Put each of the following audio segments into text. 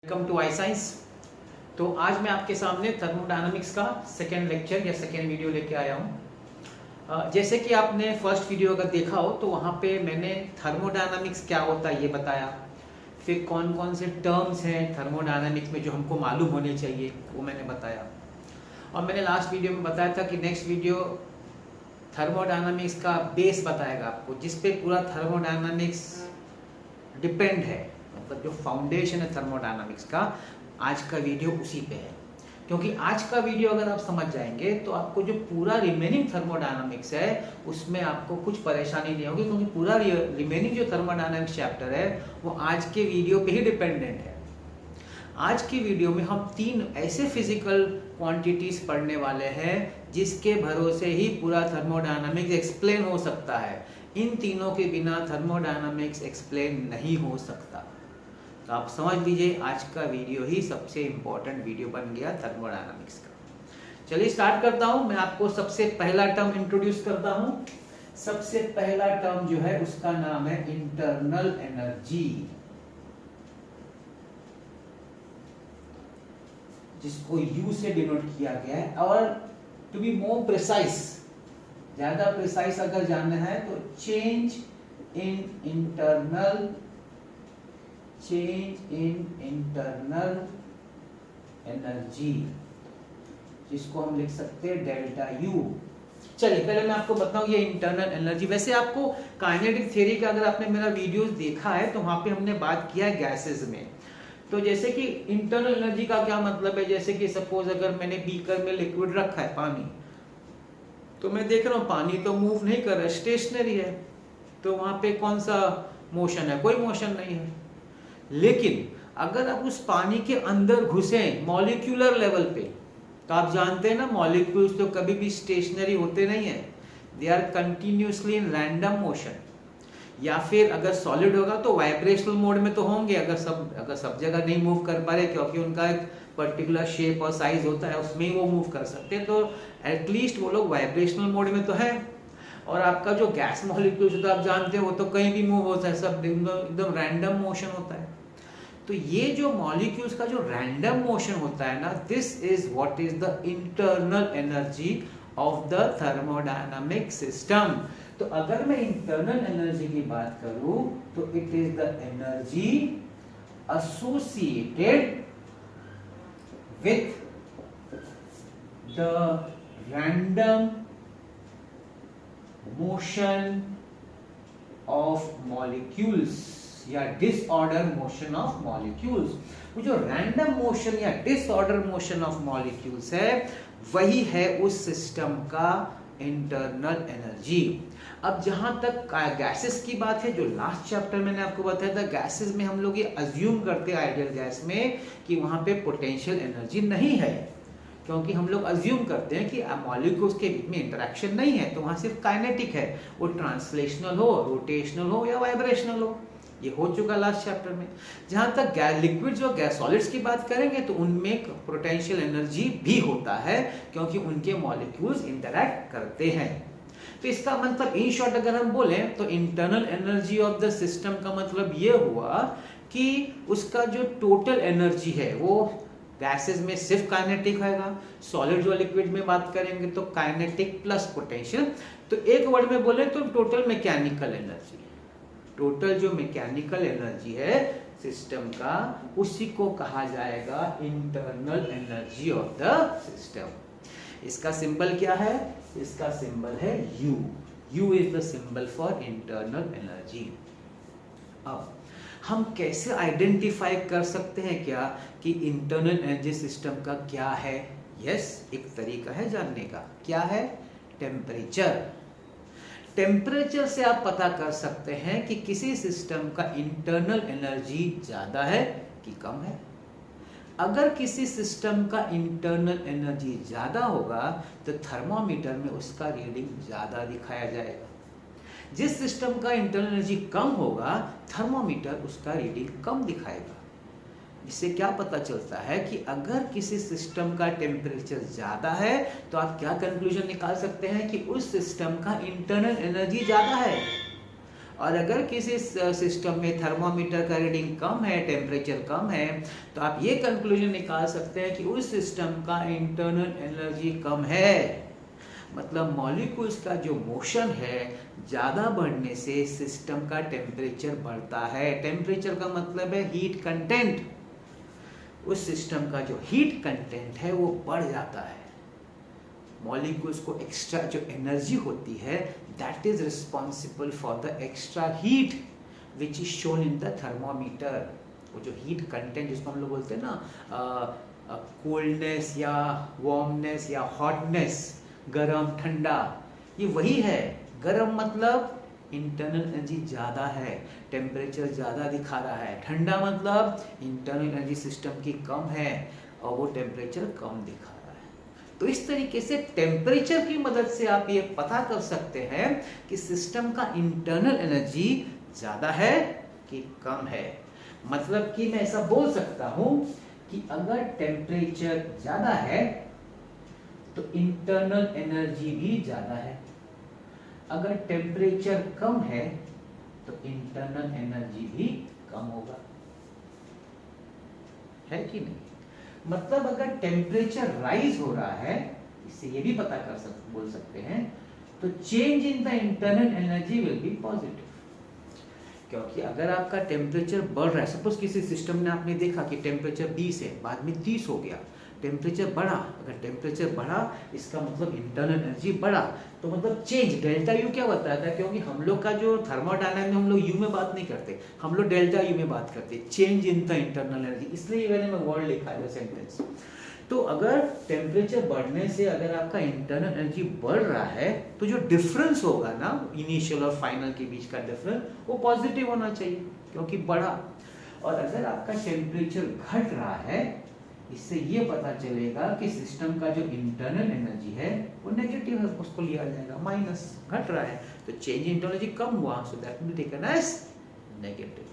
Welcome to I science. तो आज मैं आपके सामने थर्मोडायनामिक्स का सेकेंड लेक्चर या सेकेंड वीडियो लेके आया हूँ। जैसे कि आपने फर्स्ट वीडियो अगर देखा हो तो वहाँ पे मैंने थर्मोडायनामिक्स क्या होता है ये बताया, फिर कौन कौन से टर्म्स हैं थर्मोडायनामिक्स में जो हमको मालूम होने चाहिए वो मैंने बताया, और मैंने लास्ट वीडियो में बताया था कि नेक्स्ट वीडियो थर्मोडायनामिक्स का बेस बताएगा आपको, जिस पे पूरा थर्मोडायनामिक्स डिपेंड है, मतलब जो फाउंडेशन है थर्मोडायनामिक्स का। आज का वीडियो उसी पे है, क्योंकि आज का वीडियो अगर आप समझ जाएंगे तो आपको जो पूरा रिमेनिंग थर्मोडायनामिक्स है उसमें आपको कुछ परेशानी नहीं होगी, क्योंकि पूरा रिमेनिंग जो थर्मोडायनामिक्स चैप्टर है वो आज के वीडियो पे ही डिपेंडेंट है। आज की वीडियो में हम तीन ऐसे फिजिकल क्वांटिटीज पढ़ने वाले हैं जिसके भरोसे ही पूरा थर्मोडायनामिक्स एक्सप्लेन हो सकता है। इन तीनों के बिना थर्मोडायनामिक्स एक्सप्लेन नहीं हो सकता। तो आप समझ लीजिए आज का वीडियो ही सबसे इंपॉर्टेंट वीडियो बन गया थर्मोडायनामिक्स का। चलिए स्टार्ट करता हूं। मैं आपको सबसे पहला टर्म इंट्रोड्यूस करता हूं। सबसे पहला टर्म जो है उसका नाम है इंटरनल एनर्जी, जिसको यू से डिनोट किया गया है। और टू बी मोर प्रिसाइज, ज्यादा प्रिसाइज अगर जानना है तो चेंज इन इंटरनल एनर्जी, जिसको हम लिख सकते हैं डेल्टा यू। चलिए पहले मैं आपको बताऊं ये इंटरनल एनर्जी। वैसे आपको काइनेटिक थ्योरी का अगर आपने मेरा वीडियोस देखा है तो वहां पे हमने बात किया है गैसेस में। तो जैसे कि इंटरनल एनर्जी का क्या मतलब है, जैसे कि सपोज अगर मैंने बीकर में लिक्विड रखा है पानी, तो मैं देख रहा हूं पानी तो मूव नहीं कर रहा है, स्टेशनरी है, तो वहां पे कौन सा मोशन है? कोई मोशन नहीं है। लेकिन अगर आप उस पानी के अंदर घुसे मॉलिक्यूलर लेवल पे, तो आप जानते हैं ना मॉलिक्यूल्स तो कभी भी स्टेशनरी होते नहीं है, they are continuously in random motion. या फिर अगर सॉलिड होगा तो वाइब्रेशनल मोड में तो होंगे, अगर सब जगह नहीं मूव कर पा रहे क्योंकि उनका एक पर्टिकुलर शेप और साइज होता है, उसमें ही वो मूव कर सकते हैं, तो एटलीस्ट वो लोग वाइब्रेशनल मोड में तो है। और आपका जो गैस मॉलिक्यूल्स होता है आप जानते हो वो तो कहीं भी मूव होता है, सब एकदम रैंडम मोशन होता है। तो ये जो मॉलिक्यूल्स का जो रैंडम मोशन होता है ना, this is what is the internal energy of the thermodynamic system. तो अगर मैं इंटरनल एनर्जी की बात करूं तो it is the energy associated with the random motion of molecules या डिसऑर्डर मोशन ऑफ मॉलिक्यूल्स। वो जो रैंडम मोशन या डिसऑर्डर मोशन ऑफ मॉलिक्यूल्स है वही है उस सिस्टम का इंटरनल एनर्जी। अब जहां तक गैसेस की बात है, जो लास्ट चैप्टर मैंने आपको बताया था, गैसेस में हम लोग ये अज्यूम करते हैं आइडियल गैस में कि वहां पे पोटेंशियल एनर्जी नहीं है, क्योंकि हम लोग अज्यूम करते हैं कि मॉलिक्यूल्स के बीच में इंटरेक्शन नहीं है, तो वहां सिर्फ काइनेटिक है, वो ट्रांसलेशनल हो, रोटेशनल हो या वाइब्रेशनल हो। ये हो चुका लास्ट चैप्टर में। जहां तक लिक्विड्स और गैस सॉलिड्स की बात करेंगे तो उनमें पोटेंशियल एनर्जी भी होता है, क्योंकि उनके मॉलिक्यूल्स इंटरैक्ट करते हैं। तो इसका मतलब इन शॉर्ट अगर हम बोलें तो internal energy of the system का मतलब ये हुआ कि उसका जो टोटल एनर्जी है वो गैसेस में सिर्फ काइनेटिक होगा, सॉलिड और लिक्विड में बात करेंगे तो काइनेटिक प्लस पोटेंशियल। तो एक वर्ड में बोले तो टोटल मैकेनिकल एनर्जी, टोटल जो मैकेनिकल एनर्जी है सिस्टम का, उसी को कहा जाएगा internal energy of the system. इसका सिंबल क्या है? इसका सिंबल है U। U is the symbol for internal energy. अब हम कैसे आइडेंटिफाई कर सकते हैं क्या कि इंटरनल एनर्जी सिस्टम का क्या है? यस, एक तरीका है जानने का। क्या है? टेम्परेचर। टेम्परेचर से आप पता कर सकते हैं कि किसी सिस्टम का इंटरनल एनर्जी ज्यादा है कि कम है। अगर किसी सिस्टम का इंटरनल एनर्जी ज्यादा होगा तो थर्मोमीटर में उसका रीडिंग ज्यादा दिखाया जाएगा। जिस सिस्टम का इंटरनल एनर्जी कम होगा थर्मोमीटर उसका रीडिंग कम दिखाएगा। इससे क्या पता चलता है कि अगर किसी सिस्टम का टेम्परेचर ज्यादा है तो आप क्या कंक्लूजन निकाल सकते हैं कि उस सिस्टम का इंटरनल एनर्जी ज्यादा है। और अगर किसी सिस्टम में थर्मोमीटर का रीडिंग कम है, टेम्परेचर कम है, तो आप ये कंक्लूजन निकाल सकते हैं कि उस सिस्टम का इंटरनल एनर्जी कम है। मतलब मॉलिक्यूल्स का जो मोशन है ज़्यादा बढ़ने से सिस्टम का टेम्परेचर बढ़ता है। टेम्परेचर का मतलब है हीट कंटेंट। उस सिस्टम का जो हीट कंटेंट है वो बढ़ जाता है। मॉलिक्यूल्स को एक्स्ट्रा जो एनर्जी होती है that is responsible for the extra heat which is shown in the thermometer. वो जो हीट कंटेंट जिसको हम लोग बोलते हैं ना, कोल्डनेस या वार्मनेस या हॉटनेस, गरम ठंडा, ये वही है। गरम मतलब इंटरनल एनर्जी ज़्यादा है, टेम्परेचर ज़्यादा दिखा रहा है। ठंडा मतलब इंटरनल एनर्जी सिस्टम की कम है और वो टेम्परेचर कम दिखा रहा है। तो इस तरीके से टेम्परेचर की मदद से आप ये पता कर सकते हैं कि सिस्टम का इंटरनल एनर्जी ज़्यादा है कि कम है। मतलब कि मैं ऐसा बोल सकता हूँ कि अगर टेम्परेचर ज़्यादा है तो इंटरनल एनर्जी भी ज़्यादा है। अगर टेम्परेचर कम है तो इंटरनल एनर्जी भी कम होगा, है कि नहीं? मतलब अगर टेम्परेचर राइज हो रहा है, इससे ये भी पता बोल सकते हैं, तो change in the internal energy will be positive. क्योंकि अगर आपका टेम्परेचर बढ़ रहा है, सपोज किसी सिस्टम ने आपने देखा कि टेम्परेचर 20 है, बाद में 30 हो गया, टेम्परेचर बढ़ा। अगर टेम्परेचर बढ़ा इसका मतलब इंटरनल एनर्जी बढ़ा, तो मतलब चेंज। डेल्टा यू क्या बताता है? क्योंकि हम लोग का जो थर्मोडायनामिक्स में हम लोग यू में बात नहीं करते, हम लोग डेल्टा यू में बात करते हैं, change in the internal energy. इसलिए मैंने वर्ड लिखा है सेंटेंस। तो अगर टेम्परेचर बढ़ने से अगर आपका इंटरनल एनर्जी बढ़ रहा है तो जो डिफरेंस होगा ना इनिशियल और फाइनल के बीच का डिफरेंस, वो पॉजिटिव होना चाहिए क्योंकि बढ़ा। और अगर आपका टेम्परेचर घट रहा है, इससे ये पता चलेगा कि सिस्टम का जो इंटरनल एनर्जी है वो नेगेटिव है, उसको लिया जाएगा माइनस। घट रहा है तो चेंज इन एनर्जी कम हुआ, so that will be taken as negative.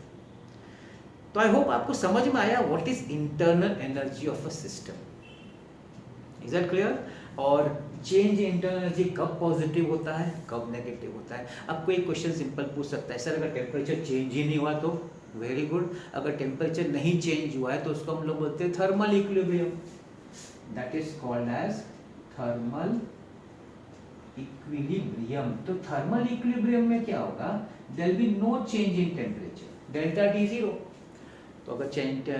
तो आई होप आपको समझ में आया what is internal energy of a system. Is that clear? और चेंज इन इंटरनल एनर्जी कब पॉजिटिव होता है, कब नेगेटिव होता है? आपको एक क्वेश्चन सिंपल पूछ सकता है, सर अगर टेम्परेचर चेंज ही नहीं हुआ तो? Very good. अगर टेम्परेचर नहीं चेंज हुआ है तो उसको हम लोग बोलते हैं thermal equilibrium. That is called as thermal equilibrium. तो थर्मल इक्विलिब्रियम में क्या होगा? There will be no change in temperature, delta T zero. तो अगर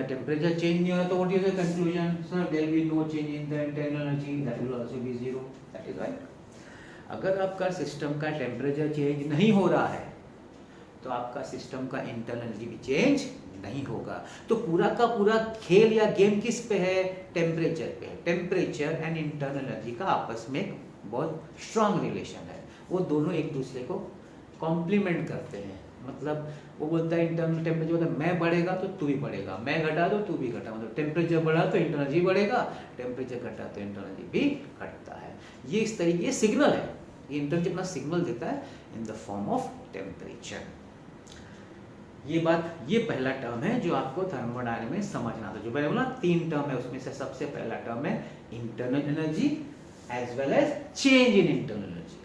टेम्परेचर चेंज नहीं हो रहा तो what is the conclusion? Sir there will be no change in the internal energy, that will also be zero. That is right. अगर आपका system का temperature change नहीं हो रहा है तो आपका सिस्टम का इंटरनल एनर्जी भी चेंज नहीं होगा। तो पूरा का पूरा खेल या गेम किस पे है? टेम्परेचर पे है। टेम्परेचर एंड इंटरनल एनर्जी का आपस में एक बहुत स्ट्रांग रिलेशन है, वो दोनों एक दूसरे को कॉम्प्लीमेंट करते हैं। मतलब वो बोलता है इंटरनल टेम्परेचर मतलब मैं बढ़ेगा तो तू भी बढ़ेगा, मैं घटा दो तू भी घटा। मतलब टेम्परेचर बढ़ा तो इंटरनल एनर्जी बढ़ेगा, टेम्परेचर घटा तो इंटरनल एनर्जी भी घटता है। ये इस तरीके ये सिग्नल है, ये इंटरनल अपना सिग्नल देता है in the form of temperature. ये बात, ये पहला टर्म है जो आपको थर्मोडायनामिक्स में समझना था। जो मैंने बोला 3 टर्म है, उसमें से सबसे पहला टर्म है internal energy as well as change in internal energy.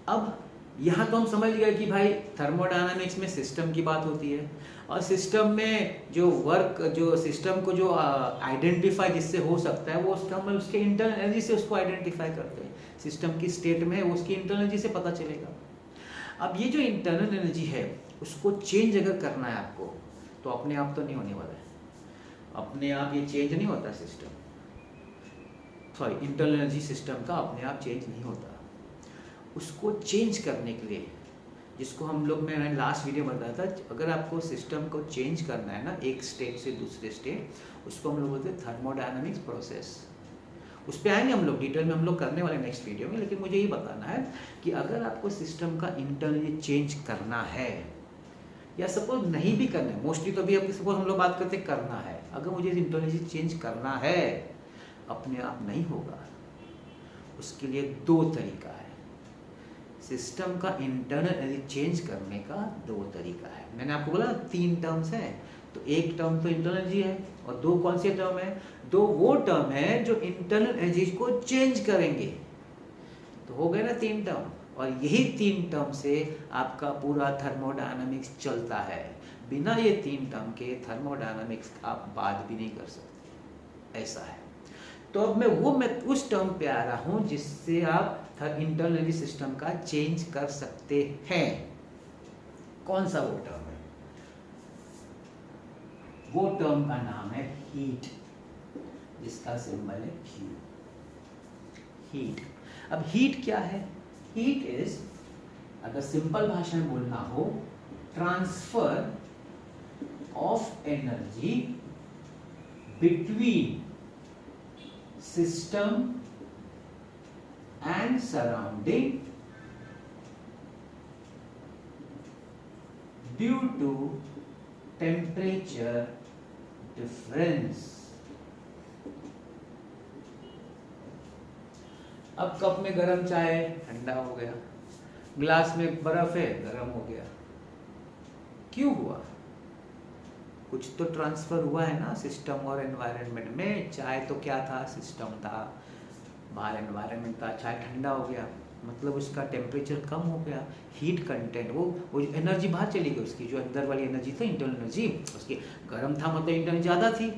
अब यहाँ तो हम समझ गए कि भाई थर्मोडायनामिक्स में सिस्टम की बात होती है और सिस्टम में जो वर्क, जो सिस्टम को जो आइडेंटिफाई जिससे हो सकता है वो हम उसके इंटरनल एनर्जी से उसको आइडेंटिफाई करते हैं। सिस्टम की स्टेट में है वो उसकी इंटरनल एनर्जी से पता चलेगा। अब ये जो इंटरनल एनर्जी है उसको चेंज अगर करना है आपको तो अपने आप तो नहीं होने वाला है। अपने आप ये चेंज नहीं होता system, sorry internal energy system का अपने आप चेंज नहीं होता। उसको चेंज करने के लिए, जिसको हम लोग, मैंने लास्ट वीडियो में बताया था, अगर आपको सिस्टम को चेंज करना है ना एक स्टेट से दूसरे स्टेट, उसको हम लोग बोलते हैं थर्मोडायनामिक्स प्रोसेस। उस पर आएंगे हम लोग डिटेल में, हम लोग करने वाले नेक्स्ट वीडियो में। लेकिन मुझे ये बताना है कि अगर आपको सिस्टम का इंटरनली चेंज करना है या सपोज नहीं भी करना है, मोस्टली तो अभी अब सपोज हम लोग बात करते करना है, अगर मुझे इंटरनली चेंज करना है अपने आप नहीं होगा। उसके लिए 2 तरीका है। सिस्टम का इंटरनल एनर्जी चेंज करने का 2 तरीका है। मैंने आपको बोला 3 टर्म्स हैं, तो एक टर्म तो इंटरनल एनर्जी है और 2 कौन से टर्म है? 2 वो टर्म है जो इंटरनल एनर्जी को चेंज करेंगे। तो हो गए ना 3 टर्म। और यही 3 टर्म से आपका पूरा थर्मोडायनामिक्स चलता है। बिना ये 3 टर्म के थर्मोडायनामिक्स आप बात भी नहीं कर सकते, ऐसा है। तो अब मैं उस टर्म पे आ रहा हूँ जिससे आप इंटरनल एनर्जी सिस्टम का चेंज कर सकते हैं। कौन सा वो टर्म है? वो टर्म का नाम है हीट, जिसका सिंबल है Q। हीट। अब हीट क्या है? हीट इज, अगर सिंपल भाषा में बोलना हो, transfer of energy between system and surrounding due to temperature difference. अब कप में गर्म चाय ठंडा हो गया, ग्लास में बर्फ है गर्म हो गया। क्यों हुआ? कुछ तो ट्रांसफर हुआ है ना सिस्टम और एनवायरनमेंट में। चाय तो क्या था? सिस्टम था, बाहर एनवायरनमेंट था। चाय ठंडा हो गया मतलब उसका टेम्परेचर कम हो गया, हीट कंटेंट, वो एनर्जी बाहर चली गई, उसकी जो अंदर वाली एनर्जी थी इंटरनल एनर्जी, उसकी गर्म था मतलब इंटरनल ज़्यादा थी,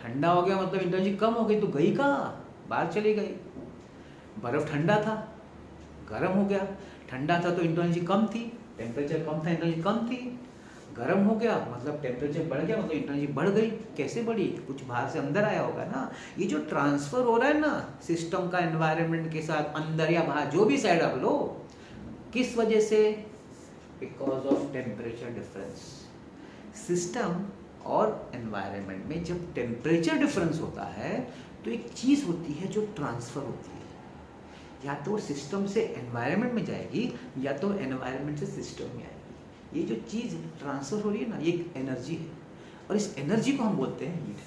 ठंडा हो गया मतलब एनर्जी कम हो गई, तो गई कहाँ? बाहर चली गई। बर्फ ठंडा था गर्म हो गया, ठंडा था तो इंटरनल कम थी, टेम्परेचर कम था इंटरनल कम थी, गर्म हो गया मतलब टेम्परेचर बढ़ गया मतलब इंटरनल बढ़ गई। कैसे बढ़ी? कुछ बाहर से अंदर आया होगा ना। ये जो ट्रांसफर हो रहा है ना सिस्टम का एनवायरनमेंट के साथ, अंदर या बाहर जो भी साइड आप लो, किस वजह से? Because of temperature difference. System और एनवायरनमेंट में जब टेम्परेचर डिफरेंस होता है तो एक चीज़ होती है जो ट्रांसफर होती है, या तो वो सिस्टम से एनवायरनमेंट में जाएगी या तो एनवायरनमेंट से सिस्टम में आएगी। ये जो चीज़ ट्रांसफर हो रही है ना, ये एक एनर्जी है और इस एनर्जी को हम बोलते हैं हीट।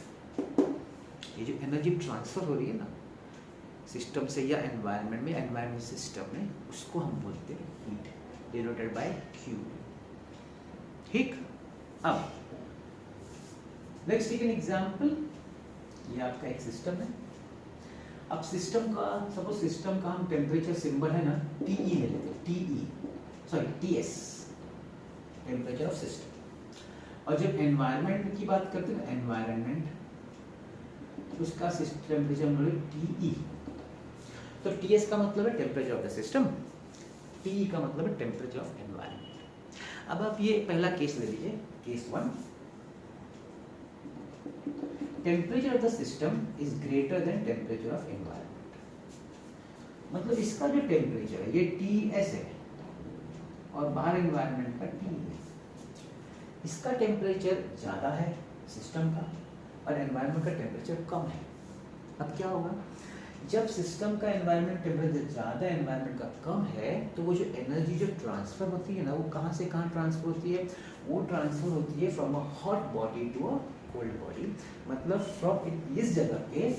ये जो एनर्जी ट्रांसफर हो रही है ना सिस्टम से या एनवायरनमेंट में, एनवायरनमेंट सिस्टम में, उसको हम बोलते हैं हीट, डिनोटेड बाय Q। ठीक। अब लेट्स टेक एन एग्जांपल। ये आपका एक सिस्टम है। अब सिस्टम का, सपोज सिस्टम का हम टेम्परेचर सिंबल है ना TE ले लेते हैं, TS, टेम्परेचर ऑफ सिस्टम। और जब एनवायरनमेंट की बात करते हैं, एनवायरनमेंट, उसका टेम्परेचर हम बोले TE। तो TS का मतलब है temperature of the system, TE का मतलब है टेम्परेचर ऑफ एनवायरनमेंट। अब आप ये पहला केस ले लीजिए, case 1। Temperature of the system is greater than temperature of environment. मतलब इसका जो टेम्परेचर है ये TS है और बाहर एनवायरनमेंट का T है। इसका टेम्परेचर ज़्यादा है सिस्टम का और एनवायरनमेंट का टेम्परेचर कम है। अब क्या होगा? जब सिस्टम का एनवायरनमेंट टेम्परेचर ज़्यादा, एनवायरनमेंट का कम है, तो वो जो एनर्जी जो ट्रांसफ़र होती है ना, वो कहाँ से कहाँ ट्रांसफ़र होती है? वो ट्रांसफ़र होती है from a hot body to a cold body. मतलब फ्रॉम इस जगह पे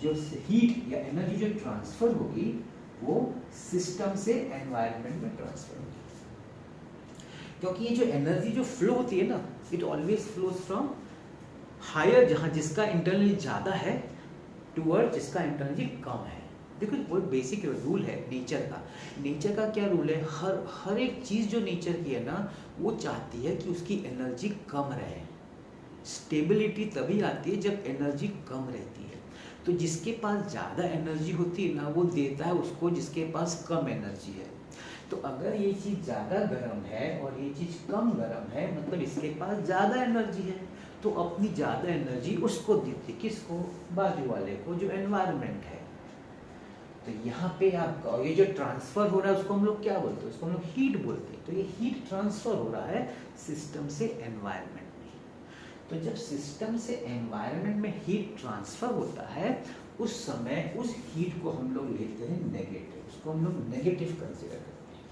जो हीट या एनर्जी जो ट्रांसफ़र होगी वो सिस्टम से एनवायरनमेंट में ट्रांसफ़र होगी। क्योंकि ये जो एनर्जी जो फ्लो होती है ना, it always flows from higher, जहाँ जिसका इंटरनल ज़्यादा है, टूवर्ड जिसका इंटरनल कम है। देखो वो बेसिक रूल है नेचर का। नेचर का क्या रूल है? हर एक चीज़ जो नेचर की है ना, वो चाहती है कि उसकी एनर्जी कम रहे। स्टेबिलिटी तभी आती है जब एनर्जी कम रहती है। तो जिसके पास ज़्यादा एनर्जी होती है ना, वो देता है उसको जिसके पास कम एनर्जी है। तो अगर ये चीज़ ज़्यादा गर्म है और ये चीज़ कम गर्म है, मतलब इसके पास ज़्यादा एनर्जी है, तो अपनी ज़्यादा एनर्जी उसको देती, किसको? बाजू वाले को, जो एनवायरनमेंट है। तो यहाँ पे आपका ये जो ट्रांसफ़र हो रहा है उसको हम लोग क्या बोलते हैं? उसको हम लोग हीट बोलते हैं। तो ये हीट ट्रांसफ़र हो रहा है सिस्टम से एनवायरनमेंट में। तो जब सिस्टम से एनवायरनमेंट में हीट ट्रांसफ़र होता है, उस समय उस हीट को हम लोग लेते हैं नेगेटिव, उसको हम लोग नेगेटिव कंसिडर करते हैं।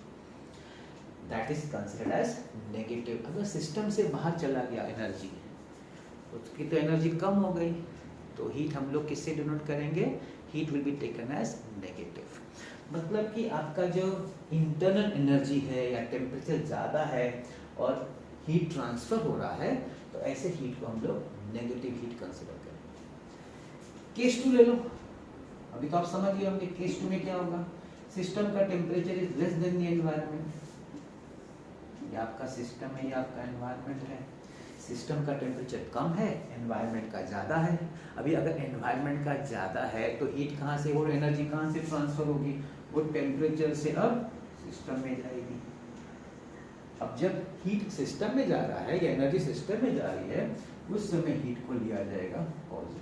That is considered as negative. अगर सिस्टम से बाहर चला गया एनर्जी, उसकी तो एनर्जी कम हो गई, तो हीट हम लोग किससे डिनोट करेंगे? Heat will be taken as negative. मतलब कि आपका जो इंटरनल एनर्जी है या टेम्परेचर ज़्यादा है और हीट ट्रांसफ़र हो रहा है, तो ऐसे हीट को हम लोग नेगेटिव हीट कंसिडर करेंगे। केस 2 ले लो। अभी तो आप समझ गए होंगे केस 2 में क्या होगा। सिस्टम का temperature is less than the environment. ये आपका सिस्टम है, ये आपका एनवायरनमेंट है। सिस्टम का टेम्परेचर कम है, एनवायरनमेंट का ज़्यादा है। अभी अगर एनवायरनमेंट का ज़्यादा है तो हीट कहाँ से और एनर्जी कहाँ से ट्रांसफर होगी? वो टेम्परेचर से अब सिस्टम में जाएगी। अब जब हीट सिस्टम में जा रहा है या एनर्जी सिस्टम में जा रही है, उस समय हीट को लिया जाएगा पॉजिटिव।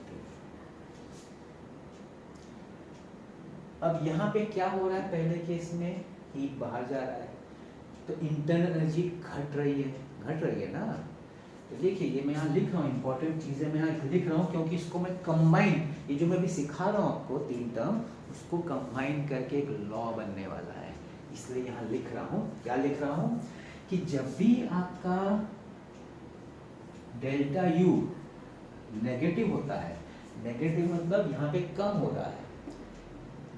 अब यहाँ पे क्या हो रहा है? पहले केस में हीट बाहर जा रहा है तो इंटरनल एनर्जी घट रही है ना। तो देखिए ये मैं यहाँ लिख रहा हूँ, इंपॉर्टेंट चीजें मैं यहाँ लिख रहा हूँ क्योंकि इसको मैं कंबाइन, ये जो मैं भी सिखा रहा हूँ आपको 3 टर्म, उसको कंबाइन करके एक लॉ बनने वाला है, इसलिए यहाँ लिख रहा हूँ। क्या लिख रहा हूँ कि जब भी आपका डेल्टा यू नेगेटिव होता है, नेगेटिव मतलब यहाँ पे कम हो रहा है,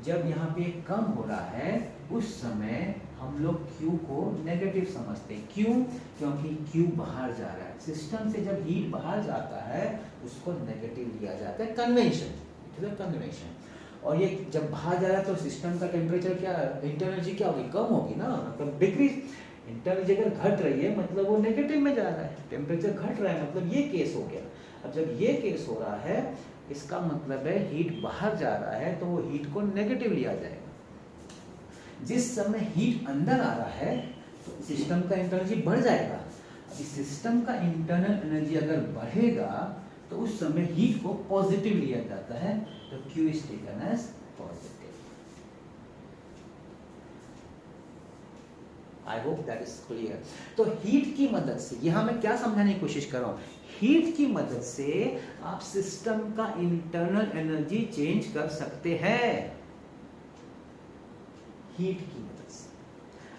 जब यहाँ पे कम हो रहा है उस समय हम लोग Q को नेगेटिव समझते हैं। क्यों? क्योंकि Q बाहर जा रहा है। सिस्टम से जब हीट बाहर जाता है उसको नेगेटिव लिया जाता है, convention, it is a convention. और ये जब बाहर जा रहा है तो सिस्टम का टेम्परेचर क्या, इंटरनल एनर्जी क्या होगी? कम होगी ना, मतलब डिक्रीज। इंटरनल एनर्जी अगर घट रही है मतलब वो नेगेटिव में जा रहा है, टेम्परेचर घट रहा है मतलब ये केस हो गया। अब जब ये केस हो रहा है इसका मतलब है हीट बाहर जा रहा है तो वो हीट को नेगेटिव लिया जाएगा। जिस समय हीट अंदर आ रहा है तो सिस्टम का इंटरनल एनर्जी बढ़ जाएगा। अभी सिस्टम का इंटरनल एनर्जी अगर बढ़ेगा तो उस समय हीट को पॉजिटिव लिया जाता है, तो Q is taken as positive. I hope that is clear. तो हीट की मदद से, यहां मैं क्या समझाने की कोशिश कर रहा हूं, हीट की मदद से आप सिस्टम का इंटरनल एनर्जी चेंज कर सकते हैं। हीट की मदद से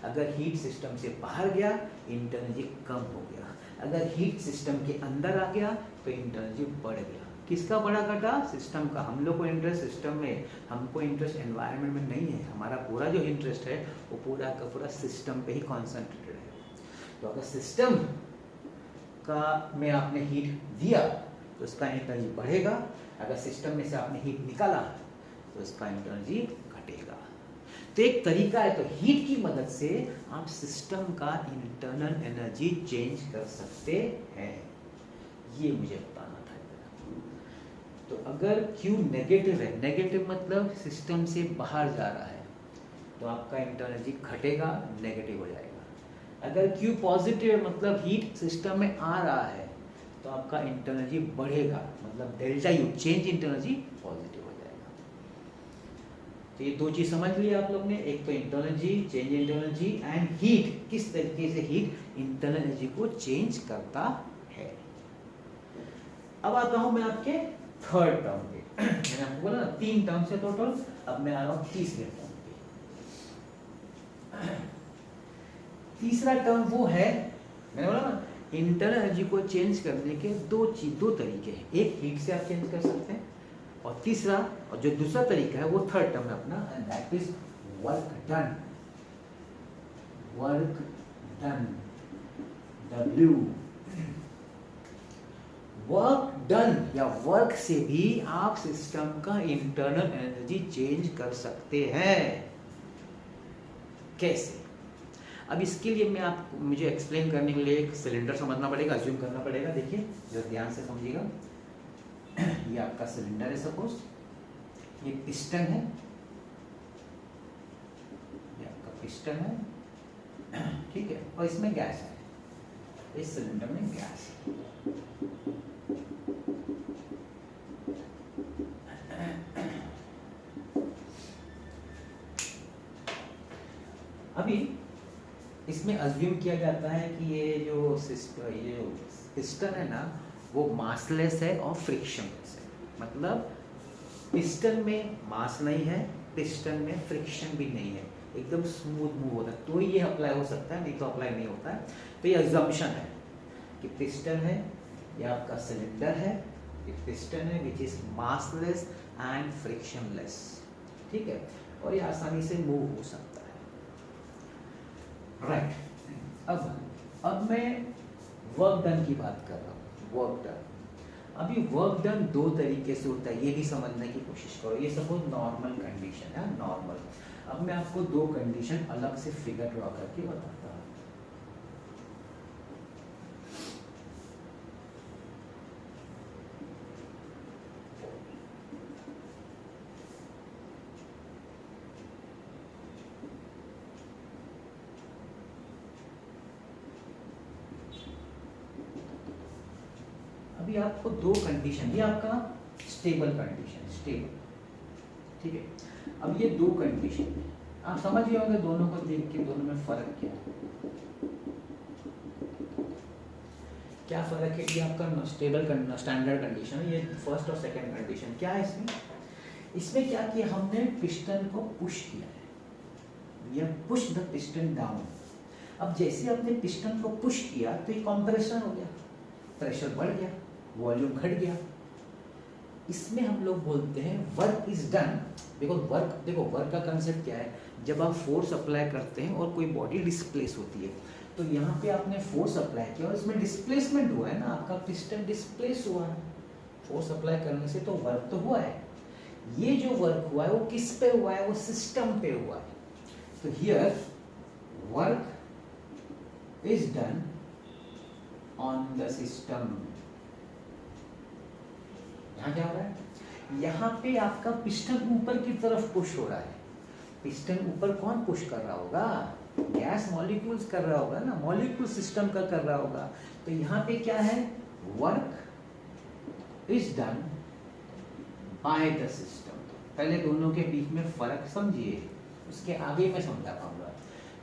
अगर हीट सिस्टम से बाहर गया इंटरनल एनर्जी कम हो गया, अगर हीट सिस्टम के अंदर आ गया तो इंटरनल एनर्जी बढ़ गया। किसका बढ़ा घटा? सिस्टम का। हम लोग को इंटरेस्ट सिस्टम में, हमको इंटरेस्ट एनवायरनमेंट में नहीं है। हमारा पूरा जो इंटरेस्ट है वो पूरा का पूरा सिस्टम पे ही कॉन्सेंट्रेटेड है। तो अगर सिस्टम का में आपने हीट दिया तो उसका इंटरनल एनर्जी बढ़ेगा, अगर सिस्टम में से आपने हीट निकाला तो उसका इंटरनल एनर्जी घटेगा। तो एक तरीका है, तो हीट की मदद से आप सिस्टम का इंटरनल एनर्जी चेंज कर सकते हैं, ये मुझे बताना था। तो अगर Q नेगेटिव है, नेगेटिव मतलब सिस्टम से बाहर जा रहा है, तो आपका इंटरनल एनर्जी घटेगा, नेगेटिव हो जाएगा। अगर Q पॉजिटिव है मतलब हीट सिस्टम में आ रहा है, तो आपका इंटरनल एनर्जी बढ़ेगा, मतलब delta U change internal energy positive हो जाएगा। तो ये 2 चीज समझ लिया आप लोग ने, एक तो internal energy, change internal energy, and heat, किस तरीके से हीट इंटरनल एनर्जी को चेंज करता है। अब आता हूं मैं आपके थर्ड टर्म पे। मैंने आपको बोला ना 3 टर्म से टोटल, अब मैं आ रहा हूं तीसरे टर्म पे। तीसरा टर्म वो है, मैंने बोला ना इंटरनल एनर्जी को चेंज करने के दो तरीके हैं। एक हीट से आप चेंज कर सकते हैं, और तीसरा, और जो दूसरा तरीका है वो थर्ड टर्म है अपना, and that is work done. Work done, W। Work done या वर्क से भी आप सिस्टम का इंटरनल एनर्जी चेंज कर सकते हैं। कैसे? अब इसके लिए मैं आपको, मुझे एक्सप्लेन करने के लिए एक सिलेंडर समझना पड़ेगा, अज्यूम करना पड़ेगा। देखिए जरा ध्यान से समझिएगा। ये आपका सिलेंडर है, सपोज ये पिस्टन है, ये आपका पिस्टन है, ठीक है, और इसमें गैस है, इस सिलेंडर में गैस है। अभी इसमें अज्यूम किया जाता है कि ये जो पिस्टन है ना वो मासलेस है और फ्रिक्शनलेस है, मतलब पिस्टन में मास नहीं है, पिस्टन में फ्रिक्शन भी नहीं है, एकदम स्मूथ मूव होता है, तो ये अप्लाई हो सकता है, नहीं तो अप्लाई नहीं होता है। तो ये अजम्पशन है कि पिस्टन है, ये आपका सिलेंडर है, ये पिस्टन है which is massless and frictionless, ठीक है, और ये आसानी से मूव हो सकता है, राइट। अब मैं वर्क डन की बात कर रहा हूँ, वर्क डन। अभी वर्क डन दो तरीके से होता है, ये भी समझने की कोशिश करो। ये सपोज नॉर्मल कंडीशन है, नॉर्मल। अब मैं आपको दो कंडीशन अलग से फिगर ड्रॉ करके बताता हूँ। अभी आपको दो कंडीशन, ये आपका स्टेबल कंडीशन, स्टेबल, ठीक है। अब ये दो कंडीशन है, आप समझ गए होंगे दोनों को देख के दोनों में फर्क क्या है। क्या फर्क है? ये आपका स्टेबल स्टैंडर्ड कंडीशन है, ये फर्स्ट और सेकंड कंडीशन। क्या है इसमें? इसमें क्या किया हमने, पिस्टन को पुश किया है, we have push the piston down. अब जैसे आपने पिस्टन को पुश किया तो ये कंप्रेशन हो गया, प्रेशर बढ़ गया, वॉल्यूम घट गया। इसमें हम लोग बोलते हैं work is done, because work, देखो वर्क का कंसेप्ट क्या है, जब आप फोर्स अप्लाई करते हैं और कोई बॉडी डिस्प्लेस होती है, तो यहाँ पे आपने फोर्स अप्लाई किया और इसमें डिस्प्लेसमेंट हुआ है ना, आपका पिस्टन डिस्प्लेस हुआ है। फोर्स अप्लाई करने से तो वर्क तो हुआ है। ये जो वर्क हुआ है वो किस पे हुआ है? वो सिस्टम पे हुआ है। तो here work is done on the system. यहाँ क्या हो रहा है? यहाँ पे आपका पिस्टन ऊपर की तरफ पुश हो रहा है। पिस्टन ऊपर कौन पुश कर रहा होगा? गैस मॉलिक्यूल्स कर रहा होगा ना, मॉलिक्यूल सिस्टम का कर रहा होगा। तो यहाँ पे क्या है? Work is done by the system. पहले दोनों के बीच में फर्क समझिए, उसके आगे मैं समझा पाऊंगा।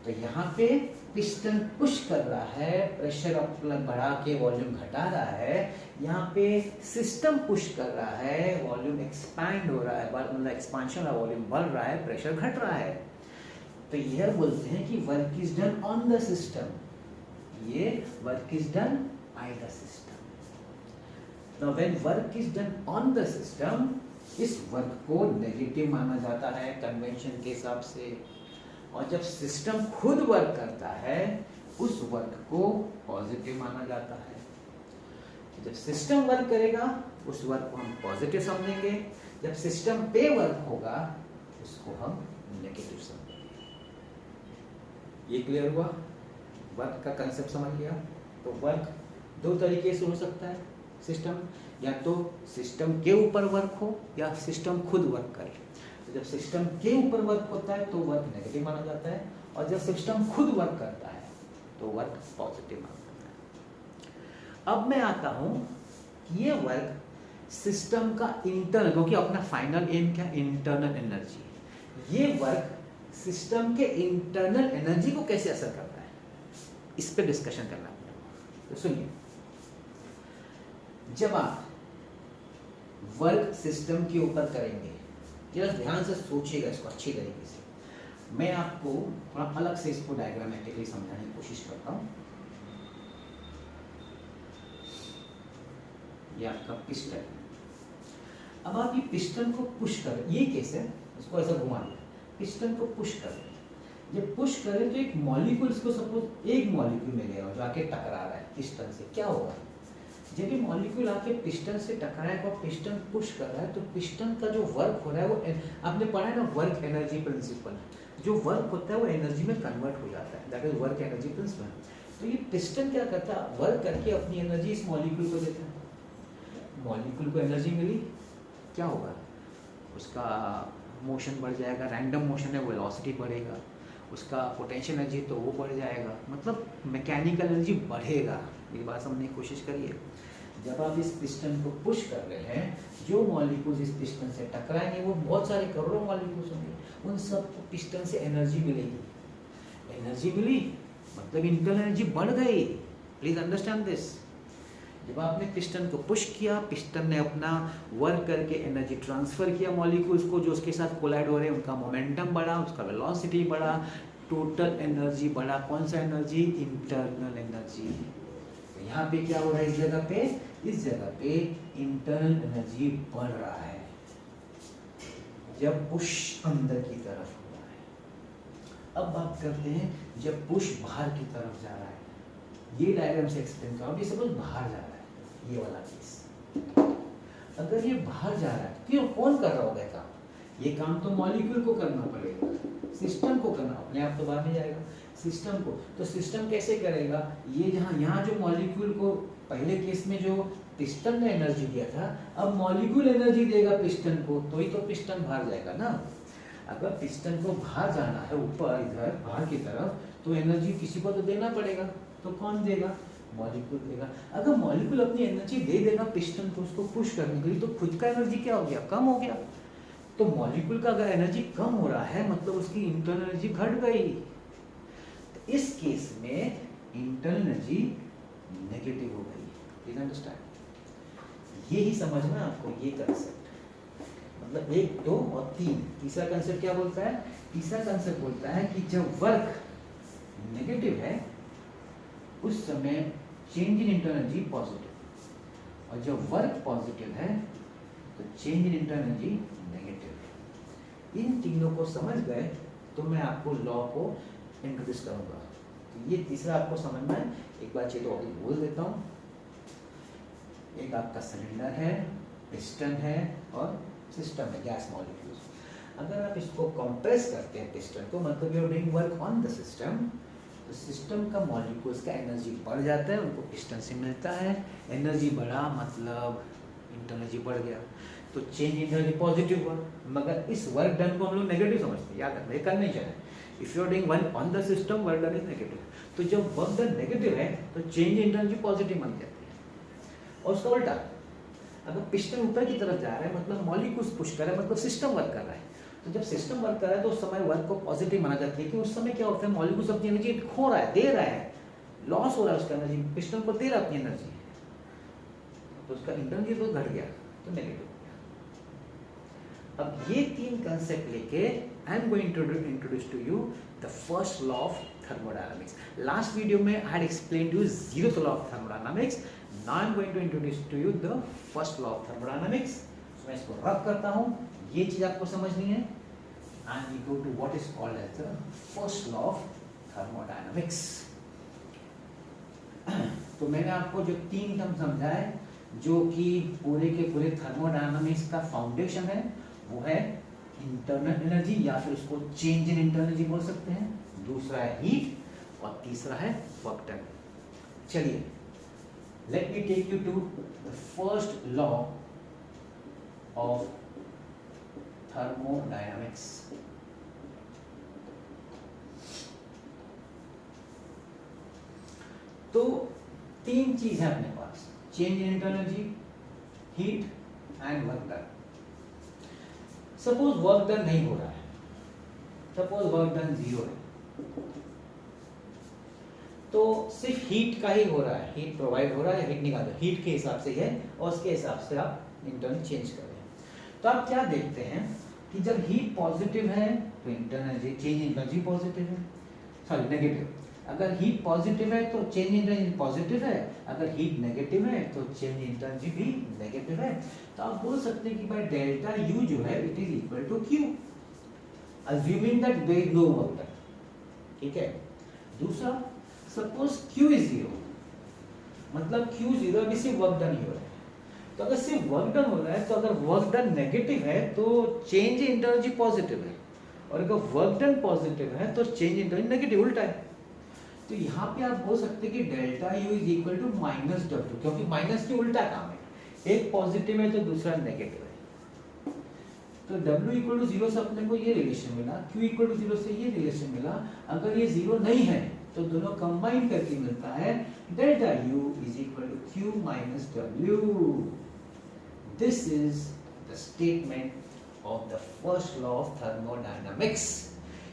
तो यहाँ पे पिस्टन पुश कर रहा है, प्रेशर बढ़ा के वॉल्यूम घटा रहा है। यहाँ पे सिस्टम पुश कर रहा है, वॉल्यूम एक्सपैंड हो रहा है, मतलब एक्सपांशन का वॉल्यूम बढ़ रहा है, प्रेशर घट रहा है। तो यह बोलते हैं कि work is done on the system. ये work is done by the system. Now when work is done on the system, इस वर्क को नेगेटिव माना जाता है कन्वेंशन के हिसाब से, और जब सिस्टम खुद वर्क करता है उस वर्क को पॉजिटिव माना जाता है। जब सिस्टम वर्क करेगा उस वर्क को हम पॉजिटिव समझेंगे, जब सिस्टम पे वर्क होगा उसको हम नेगेटिव समझेंगे। ये क्लियर हुआ? वर्क का कंसेप्ट समझ लिया? तो वर्क दो तरीके से हो सकता है सिस्टम, या तो सिस्टम के ऊपर वर्क हो या सिस्टम खुद वर्क करे। तो जब सिस्टम के ऊपर वर्क होता है तो वर्क नेगेटिव माना जाता है, और जब सिस्टम खुद वर्क करता है तो वर्क पॉजिटिव माना जाता है। अब मैं आता हूं कि ये वर्क सिस्टम का इंटरनल, क्योंकि अपना फाइनल एम क्या? Internal energy. ये वर्क सिस्टम के इंटरनल एनर्जी को कैसे असर करता है, इस पे डिस्कशन करना है। तो सुनिए, जब आप वर्क सिस्टम के ऊपर करेंगे, जरा ध्यान से सोचिएगा इसको अच्छी तरीके से। मैं आपको थोड़ा अलग से इसको डायग्रामेटिकली समझाने की कोशिश करता हूँ। ये आपका पिस्टन, अब आप ये पिस्टन को पुश करें, ये कैसे? इसको ऐसा घुमा दिया, पिस्टन को पुश करें। जब पुश करें तो एक मॉलिक्यूल, इसको सपोज एक मॉलिक्यूल में ले रहा हूँ जो आके टकरा रहा है पिस्टन से, क्या होगा? जब ये मॉलिक्यूल आके पिस्टन से टकराएगा और पिस्टन पुश कर रहा है तो पिस्टन का जो वर्क हो रहा है वो, आपने पढ़ा है ना वर्क एनर्जी प्रिंसिपल, जो वर्क होता है वो एनर्जी में कन्वर्ट हो जाता है, that is work energy principal. तो ये पिस्टन क्या करता है? वर्क करके अपनी एनर्जी इस मॉलिक्यूल को देता है। मॉलिक्यूल को एनर्जी मिली, क्या होगा? उसका मोशन बढ़ जाएगा, रैंडम मोशन है, वेलोसिटी बढ़ेगा, उसका पोटेंशियल एनर्जी तो वो बढ़ जाएगा, मतलब मैकेनिकल एनर्जी बढ़ेगा। मेरी बात समझने की कोशिश करिए। जब आप इस पिस्टन को पुश कर रहे हैं, जो मॉलिक्यूल्स इस पिस्टन से टकराएंगे वो बहुत सारे करोड़ों मॉलिक्यूल्स होंगे, उन सबको पिस्टन से एनर्जी मिलेगी। एनर्जी मिली मतलब इंटरनल एनर्जी बढ़ गई। Please understand this. जब आपने पिस्टन को पुश किया, पिस्टन ने अपना वर्क करके एनर्जी ट्रांसफर किया मॉलिक्यूल्स को, जो उसके साथ कोलाइड हो रहे हैं, उनका मोमेंटम बढ़ा, उसका वेलोसिटी बढ़ा, टोटल एनर्जी बढ़ा। कौन सा एनर्जी? Internal energy. यहाँ पे क्या हो रहा है? इस जगह पे इंटरनल एनर्जी बढ़ रहा है जब पुश अंदर की तरफ हो रहा है। अब बात करते हैं जब पुश बाहर की तरफ जा रहा है। ये डायग्राम से एक्सप्लेन करो। अब ये सपोज बाहर जा रहा है, ये वाला केस, अगर ये बाहर जा रहा है क्यों, कौन कर रहा होगा काम? ये काम तो मॉलिक्यूल को करना पड़ेगा, सिस्टम को करना, अपने आप तो बाहर नहीं जाएगा सिस्टम को। तो सिस्टम कैसे करेगा? ये जहाँ यहाँ जो मॉलिक्यूल को पहले केस में जो पिस्टन ने एनर्जी दिया था, अब मॉलिक्यूल एनर्जी देगा पिस्टन को, तो ही तो पिस्टन बाहर जाएगा ना। अगर पिस्टन को बाहर जाना है ऊपर इधर बाहर की तरफ, तो एनर्जी किसी को तो देना पड़ेगा, तो कौन देगा? मॉलिक्यूल देगा। अगर मॉलिक्यूल अपनी एनर्जी दे देगा पिस्टन को उसको पुश करने के लिए, तो खुद का एनर्जी क्या हो गया? कम हो गया। तो मॉलिक्यूल का अगर एनर्जी कम हो रहा है मतलब उसकी इंटरनल एनर्जी घट गई। तो इस केस में इंटरनल एनर्जी नेगेटिव हो गई। प्लीज अंडरस्टैंड, ये ही समझना आपको, ये कंसेप्ट मतलब 1, 2 और 3। तीसरा कंसेप्ट क्या बोलता है? तीसरा कंसेप्ट बोलता है कि जब वर्क नेगेटिव है उस समय change in internal energy positive, और जब वर्क पॉजिटिव है तो change in internal energy negative. इन तीनों को समझ गए तो मैं आपको लॉ को इंट्रोड्यूस करूंगा। तो ये तीसरा आपको समझना है। एक बार चलिए तो अभी बोल देता हूँ। एक आपका सिलेंडर है, पिस्टन है और सिस्टम है, गैस मॉलिक्यूल्स। अगर आप इसको कंप्रेस करते हैं पिस्टन को, मतलब you are doing work on the system, तो सिस्टम का मॉलिक्यूल्स का एनर्जी बढ़ जाता है, उनको पिस्टन से मिलता है। एनर्जी बढ़ा मतलब इंटरनल एनर्जी बढ़ गया, तो चेंज इन एनर्जी पॉजिटिव हुआ। मगर इस वर्क डन को हम लोग नेगेटिव समझते हैं, याद रखना, ये करना ही चाहिए। If you are doing work on the system, work done is negative. तो जब वर्क डन नेगेटिव है तो चेंज इन एनर्जी पॉजिटिव बन जाती है। और उसका उल्टा, अगर पिस्टन ऊपर की तरफ जा रहा है मतलब मॉलिक्यूल्स पुश कर रहा है, मतलब सिस्टम वर्क कर रहा है। तो जब सिस्टम वर्क कर रहा है तो उस समय वर्क को पॉजिटिव माना जाता है कि उस समय क्या होता है, मॉलिक्यूल्स अपनी एनर्जी खो रहा है, दे रहा है, लॉस हो रहा है उसका एनर्जी, पिस्टन को दे रहा है अपनी एनर्जी, तो उसका इंटरनल तो घट गया, तो नेगेटिव हो गया। अब ये 3 कंसेप्ट लेके I am going to introduce to you the first law of thermodynamics. Last video में I had explained you 0th law of thermodynamics. Now I am going to introduce to you the first law of thermodynamics. मैं इसको रब करता हूँ, ये चीज आपको समझनी है। And we go to what is called as the first law of thermodynamics. तो मैंने आपको जो 3 टर्म समझाए जो कि पूरे के पूरे थर्मोडायनामिक्स का फाउंडेशन है, वो है इंटरनल एनर्जी या फिर उसको चेंज इन इंटरनल एनर्जी बोल सकते हैं, दूसरा है हीट और तीसरा है वर्क डन। चलिए, let me take you to the first law of thermodynamics. तो 3 चीज है अपने पास, change in internal energy, heat and work done. Suppose work done नहीं हो रहा है, सपोज वर्क डन 0 है, तो सिर्फ हीट का ही हो रहा है, हीट प्रोवाइड हो रहा है, हीट निकाल दो, हीट के हिसाब से है और उसके हिसाब से आप इंटरनल चेंज कर रहे हैं। तो आप क्या देखते हैं कि जब हीट पॉजिटिव है तो इंटरनल चेंज एनर्जी पॉजिटिव है, सॉरी नेगेटिव। अगर हीट पॉजिटिव है तो चेंज एनर्जी पॉजिटिव है, अगर हीट नेगेटिव है तो चेंज एनर्जी भी नेगेटिव है। तो आप बोल सकते हैं कि भाई डेल्टा यू जो है it is equal to Q, assuming that there is no work done. ठीक है। दूसरा, सपोज क्यू इज 0, मतलब क्यू 0 अभी सिर्फ वर्क डन ही हो रहा है। तो अगर सिर्फ वर्क डन हो रहा है तो अगर वर्क डन नेगेटिव है तो चेंज इन एनर्जी पॉजिटिव है, और अगर वर्क डन पॉजिटिव है तो चेंज इन एनर्जी नेगेटिव, उल्टा है। तो यहाँ पे आप बोल सकते हैं कि delta U is equal to minus W, क्योंकि माइनस की उल्टा काम है, एक पॉजिटिव है तो दूसरा नेगेटिव है। तो W इक्वल टू 0 से अपने को ये रिलेशन मिला, Q इक्वल टू 0 से ये रिलेशन मिला। अगर ये 0 नहीं है तो दोनों कंबाइन करके मिलता है delta U is equal to Q minus W। This is the statement of the first law of thermodynamics.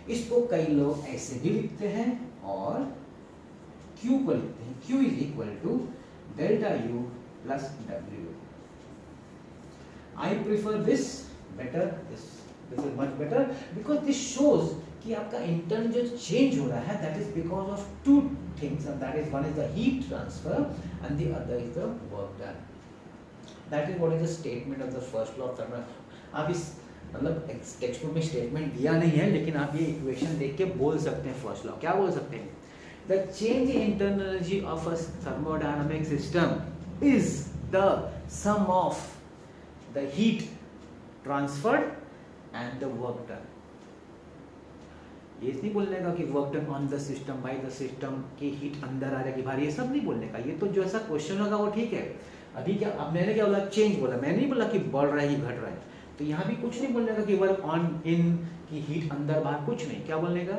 इसको कई लोग ऐसे भी लिखते हैं और Q को लिखते हैं, Q is equal to delta U plus W। I prefer this better, this is much better because this shows कि आपका इंटरनल जो चेंज हो रहा है that is because of 2 things, and that is one is the heat transfer and the other is the work done. That is what is the statement of the first law of thermodynamics. आप इस मतलब text book में statement दिया नहीं है, लेकिन आप ये इक्वेशन देख के बोल सकते हैं फर्स्ट लॉ। क्या बोल सकते हैं? The change in internal energy of a thermodynamic system is the sum of the heat transferred and the work done. ये नहीं बोलने का कि work done on the system by the system की हीट अंदर आ जाएगी बाहर, ये सब नहीं बोलने का। ये तो जो ऐसा क्वेश्चन होगा वो ठीक है। अभी क्या, अब मैंने क्या बोला, चेंज बोला, मैंने नहीं बोला कि बढ़ रहा है कि घट रहा है। तो यहाँ भी कुछ नहीं बोलने का कि वर्क ऑन इन की हीट अंदर बाहर, कुछ नहीं। क्या बोलने का,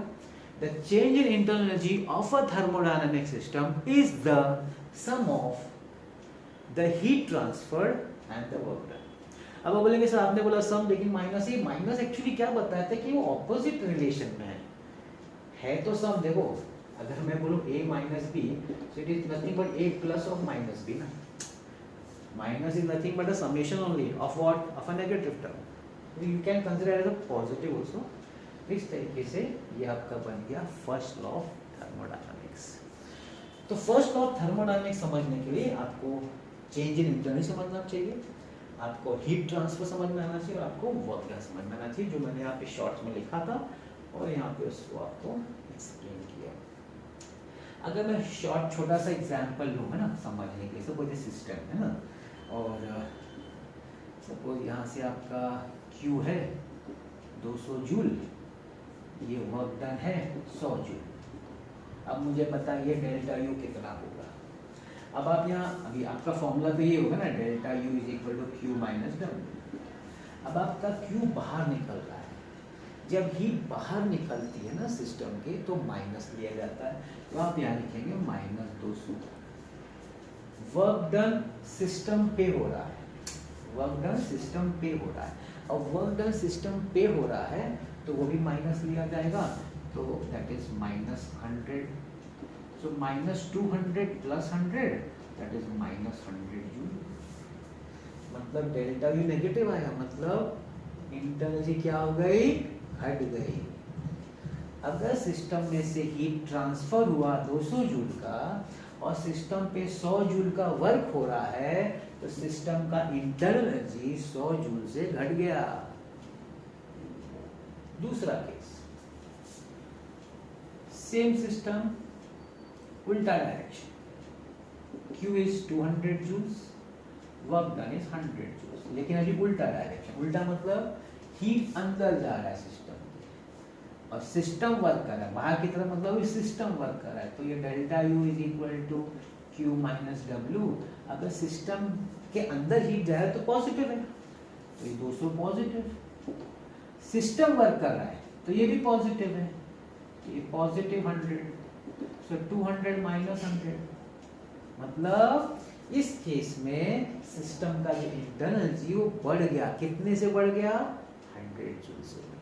the change in internal energy of a thermodynamic system is the sum of the heat transferred and the work done. अब आप बोलेंगे सर आपने बोला सम लेकिन माइनस, ये माइनस एक्चुअली क्या बताता है कि वो ऑपोजिट रिलेशन में है तो सम। देखो अगर मैं बोलूं a minus B, so it is nothing but a plus of minus B ना। Minus is nothing but a summation only of what, of a negative term. You can consider as a positive also. इस तरीके से ये आपका बन गया first law of thermodynamics. तो first law of thermodynamics समझने के लिए आपको चेंज इन इंटरनल समझना चाहिए, आपको हीट ट्रांसफर समझ में आना चाहिए और आपको वर्क डन समझ में आना चाहिए, जो मैंने यहाँ पे शॉर्ट्स में लिखा था और यहाँ पे उसको आपको एक्सप्लेन किया। अगर मैं शॉर्ट छोटा सा एग्जांपल लूँ है ना समझने के लिए, सपोज सिस्टम है ना, और सपोज यहाँ से आपका Q है 200 जूल, ये वर्क डन है 100 जूल। अब मुझे बताइए डेल्टा U कितना होगा। अब आप यहाँ, अभी आपका फॉर्मूला तो ये होगा ना, delta U is equal to Q minus W। अब आपका Q बाहर निकल रहा है, जब हीट बाहर निकलती है ना सिस्टम के तो माइनस लिया जाता है, तो आप यहाँ लिखेंगे माइनस 200। वर्क डन सिस्टम पे हो रहा है, वर्क डन सिस्टम पे हो रहा है, और वर्क डन सिस्टम पे हो रहा है तो वो भी माइनस लिया जाएगा, तो that is minus 100। So minus 200 plus 100 that is minus 100 joule. मतलब डेल्टा यू नेगेटिव आएगा, मतलब इंटरनल क्या हो गई, घट गई। अगर सिस्टम में से हीट ट्रांसफर हुआ 200 जूल का और सिस्टम पे 100 जूल का वर्क हो रहा है, तो सिस्टम का इंटरनल एनर्जी 100 जूल से घट गया। दूसरा केस, सेम सिस्टम, उल्टा direction, Q is 200 joules, work done is 100 joules, लेकिन अभी उल्टा डायरेक्शन। उल्टा मतलब हीट अंदर जा रहा है सिस्टम और सिस्टम वर्क कर रहा है बाहर की तरफ, मतलब सिस्टम वर्क कर रहा है। तो ये delta U is equal to Q minus W। अगर सिस्टम के अंदर हीट जा रहा है तो पॉजिटिव है, तो ये 200 पॉजिटिव। सिस्टम वर्क कर रहा है तो ये भी पॉजिटिव है, तो ये पॉजिटिव 100। सो 200 माइनस 100, मतलब इस केस में सिस्टम का जो इंटरनल एनर्जी वो बढ़ गया। कितने से बढ़ गया, 100 जूल से बढ़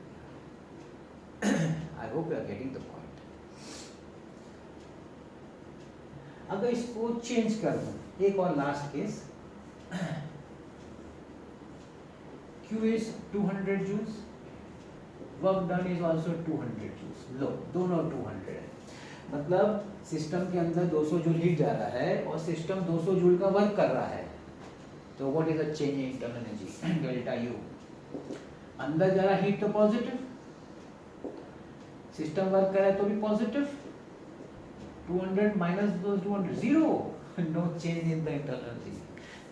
गया। I hope you are getting the point. अगर इसको चेंज कर दूं, एक और last case, Q is 200 joules, work done is also 200 joules. लो दोनों 200 है, मतलब सिस्टम के अंदर 200 जूल हीट जा रहा है और सिस्टम 200 जूल का वर्क कर रहा है। तो what is the change in internal energy, delta U। अंदर जा रहा हीट तो पॉजिटिव, सिस्टम वर्क कर रहा है तो भी positive. 200 minus 200 zero, no change in the internal energy,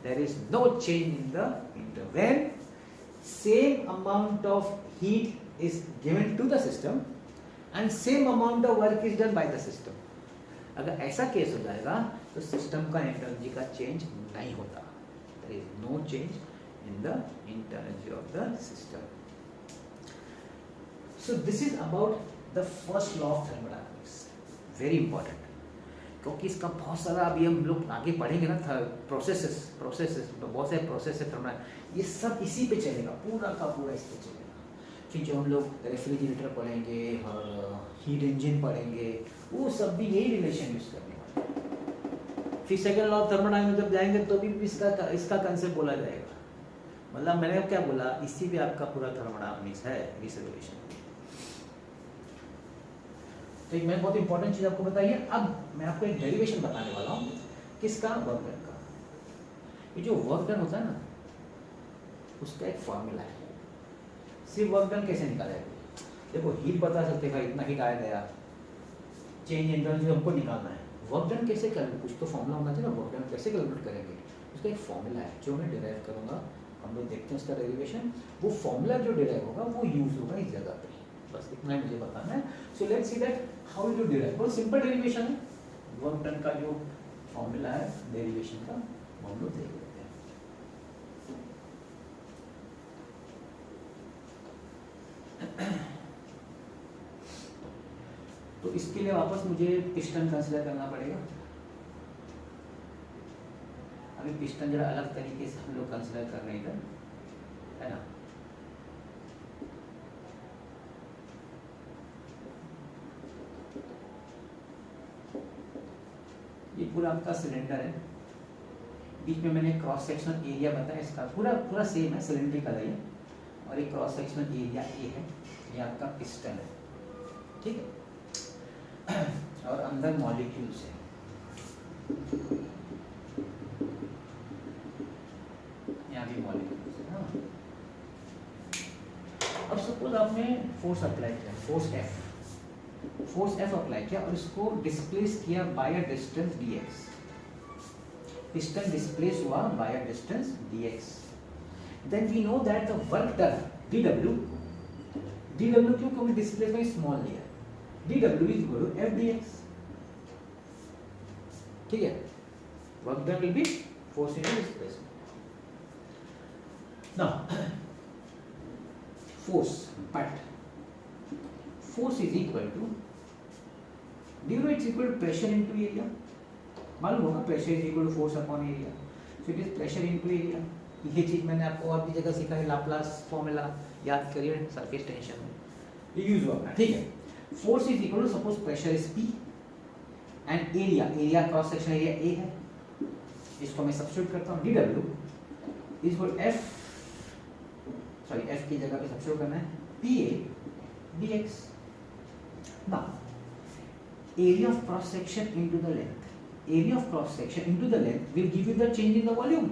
there is no change in the inter when same amount of heat is given to the system and same amount of work is done by the system। अगर ऐसा case हो जाएगा तो system का internal energy का change नहीं होता, there is no change in the internal energy of the system। so this is about the first law of thermodynamics, very important, क्योंकि इसका बहुत सारा अभी हम लोग आगे पढ़ेंगे ना, प्रोसेसेस तो बहुत सारे प्रोसेस है थर्मोडायनामिक्स, ये सब इसी पे चलेगा, पूरा का पूरा इस पे चलेगा। फिर जो हम लोग रेफ्रिजरेटर पढ़ेंगे और हीट इंजन पढ़ेंगे, वो सब भी यही रिलेशन यूज करने वाले। फिर सेकंड लॉ ऑफ थर्मोडायनामिक्स जब जाएंगे तो भी इसका कंसेप्ट बोला जाएगा। मतलब मैंने क्या बोला, इसी पे आपका पूरा थर्मोडायनामिक्स है, इस रिलेशन। तो एक मैं बहुत इंपॉर्टेंट चीज आपको बताइए। अब मैं आपको एक डेरिवेशन बताने वाला हूँ, किसका, वर्क डन का। ये जो वर्क डन होता है ना, उसका एक फॉर्मूला है। सिर्फ वर्क डन कैसे निकालेगा, देखो हीट बता सकते हैं इतना हीट आया गया, चेंज इन एनर्जी हमको निकालना है। वर्क डन कैसे करेंगे, कुछ तो फॉर्मूला होना चाहिए ना, वर्क डन कैसे कैलकुलेट करेंगे, उसका एक फॉर्मूला है जो मैं डिराइव करूंगा हम लोग देखते हैं उसका डेरिवेशन, वो फॉर्मूला जो डिराइव होगा वो यूज होगा इस जगह पे, बस इतना ही मुझे बताना है। So let's see that how you derive, बहुत सिंपल डेरिवेशन है, वर्क डन का जो फॉर्मूला है डेरिवेशन का वो हम लोग देख लेते हैं। तो इसके लिए वापस मुझे पिस्टन कंसीडर करना पड़ेगा। अभी पिस्टन जरा अलग तरीके से हम लोग कंसीडर कर रहे हैं इधर, है ना। ये पूरा आपका सिलेंडर है, बीच में मैंने क्रॉस सेक्शनल एरिया बताया, इसका पूरा सेम है, सिलेंड्रिकल है ये, और एक क्रॉस सेक्शनल एरिया ए है, ये आपका पिस्टन है, ठीक है। और अंदर मॉलिक्यूल्स है, यहाँ भी मॉलिक्यूल्स है, हाँ। अब सपोज आपने फोर्स अप्लाई किया, फोर्स एफ अप्लाई किया और इसको डिस्प्लेस किया by a distance dx, piston displace हुआ by a distance dx, then we know that the work done dw क्यों, क्योंकि डिस्प्लेसमेंट स्मॉल लिया, dw is equal to f dx, ठीक है। Work done will be force into displacement. Now force is equal to do you know it's equal to pressure into area, मालूम होगा pressure is equal to force upon area, so it is pressure into area। ये चीज मैंने आपको और भी जगह सिखाई, लाप्लास फॉर्मूला याद करिए सरफेस टेंशन में, ये यूज हुआ, ठीक है। force is equal to suppose pressure is P and area cross section area A है, इसको मैं सब्स्टिट्यूट करता हूँ, dw is equal to f की जगह पे सब्स्टिट्यूट करना है PA dx। Now, area of cross section into the length. Area of cross section into the length will give you the change in the volume.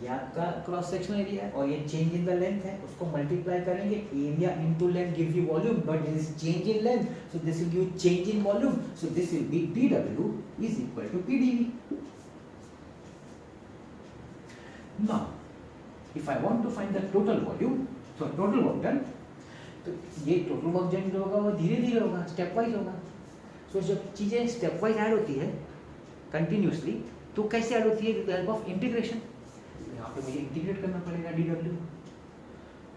ये आपका cross sectional area है और ये चेंज इन द लेंथ है, उसको multiply करेंगे, area into length gives you volume, but this is change in length, so this will give change in volume, so this will be dw is equal to pdv। Now, if I want to find the total volume, so total work done, तो ये total work done जो होगा वो धीरे धीरे होगा, step wise होगा। सो जब चीज़ें स्टेप वाइज ऐड होती है कंटिन्यूसली, तो कैसे ऐड होती है, with the help of integration. यहाँ पे मुझे इंटीग्रेट करना पड़ेगा dw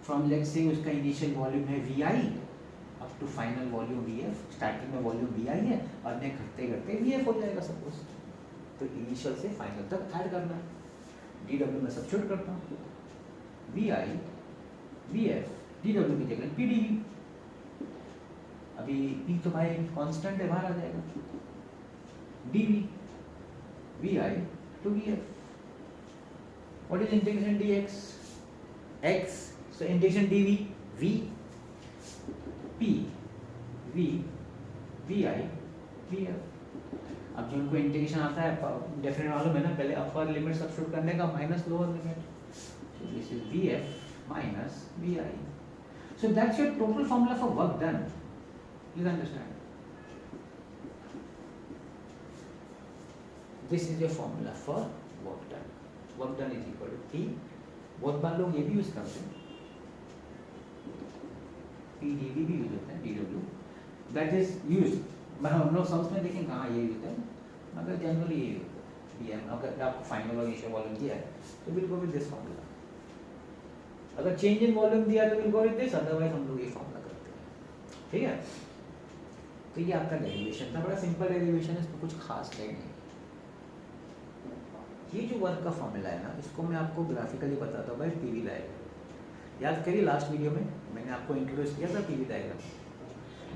फ्रॉम, लेट्स से उसका इनिशियल वॉल्यूम है vi up to final volume vf, starting में वॉल्यूम vi है और मैं घटते घटते vf हो जाएगा सपोज, तो इनिशियल से फाइनल तक ऐड करना है, dw में सब्स्टिट्यूट करता हूँ, vi vf dw की जगह pdv, अभी p तो भाई कांस्टेंट है, बाहर आ जाएगा, dv vi to vf। What is integration dx? x, so integration dv v p v vi vf। अब जो उनको इंटीग्रेशन आता है डेफिनेट मालूम है ना, पहले अपर लिमिट सब्स्टिट्यूट करने का minus lower limit, so this is vf minus vi। So that's your total formula for work done. Please understand. This is your formula for work done. Work done is equal to P, बहुत बार लोग ये भी use करते हैं, PdV भी use होता है, dw that is used, हम लोग सम्स में देखेंगे कहाँ ये यूज होता है, मगर जनरली ये यूज होता है। BM अगर आपको फाइनल और इनिशियल वॉल्यूम दिया है तो will go with this formula, अगर चेंज इन वॉल्यूम दिया तो will go with this, otherwise हम लोग ये फॉर्मूला करते हैं, ठीक है। तो ये आपका डेरिवेशन था, बड़ा सिंपल डेरिवेशन है, इसमें कुछ खास नहीं। ये जो वर्क का फॉर्मूला है ना, इसको मैं आपको ग्राफिकली बताता हूँ भाई, पीवी डायग्राम। याद करिए लास्ट वीडियो में मैंने आपको इंट्रोड्यूस किया था पीवी डायग्राम,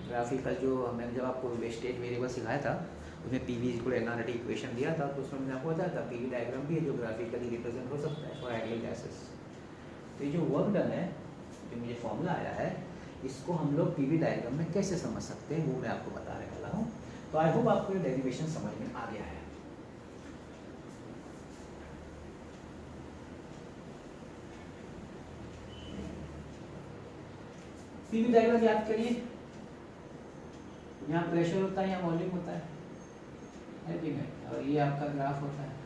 ग्राफिकल जो मैंने जब आपको स्टेट वेरिएबल सिखाया था उसमें पीवी इक्वल एनआरटी इक्वेशन दिया था, तो उसमें मैंने आपको बताया था पीवी डायग्राम भी है जो ग्राफिकली रिप्रेजेंट हो सकता है फॉर आइडियल गैसेस। तो ये जो वर्क डन है, जो मुझे फॉर्मूला आया है, इसको हम लोग पीवी डायग्राम में कैसे समझ सकते हैं वो मैं आपको बताने वाला हूँ। तो आई होप आपको ये डेरिवेशन समझ में आ गया है। पीवी डायग्राम याद करिए, यहाँ प्रेशर होता है, यहाँ वॉल्यूम होता है कि नहीं, और ये आपका ग्राफ होता है।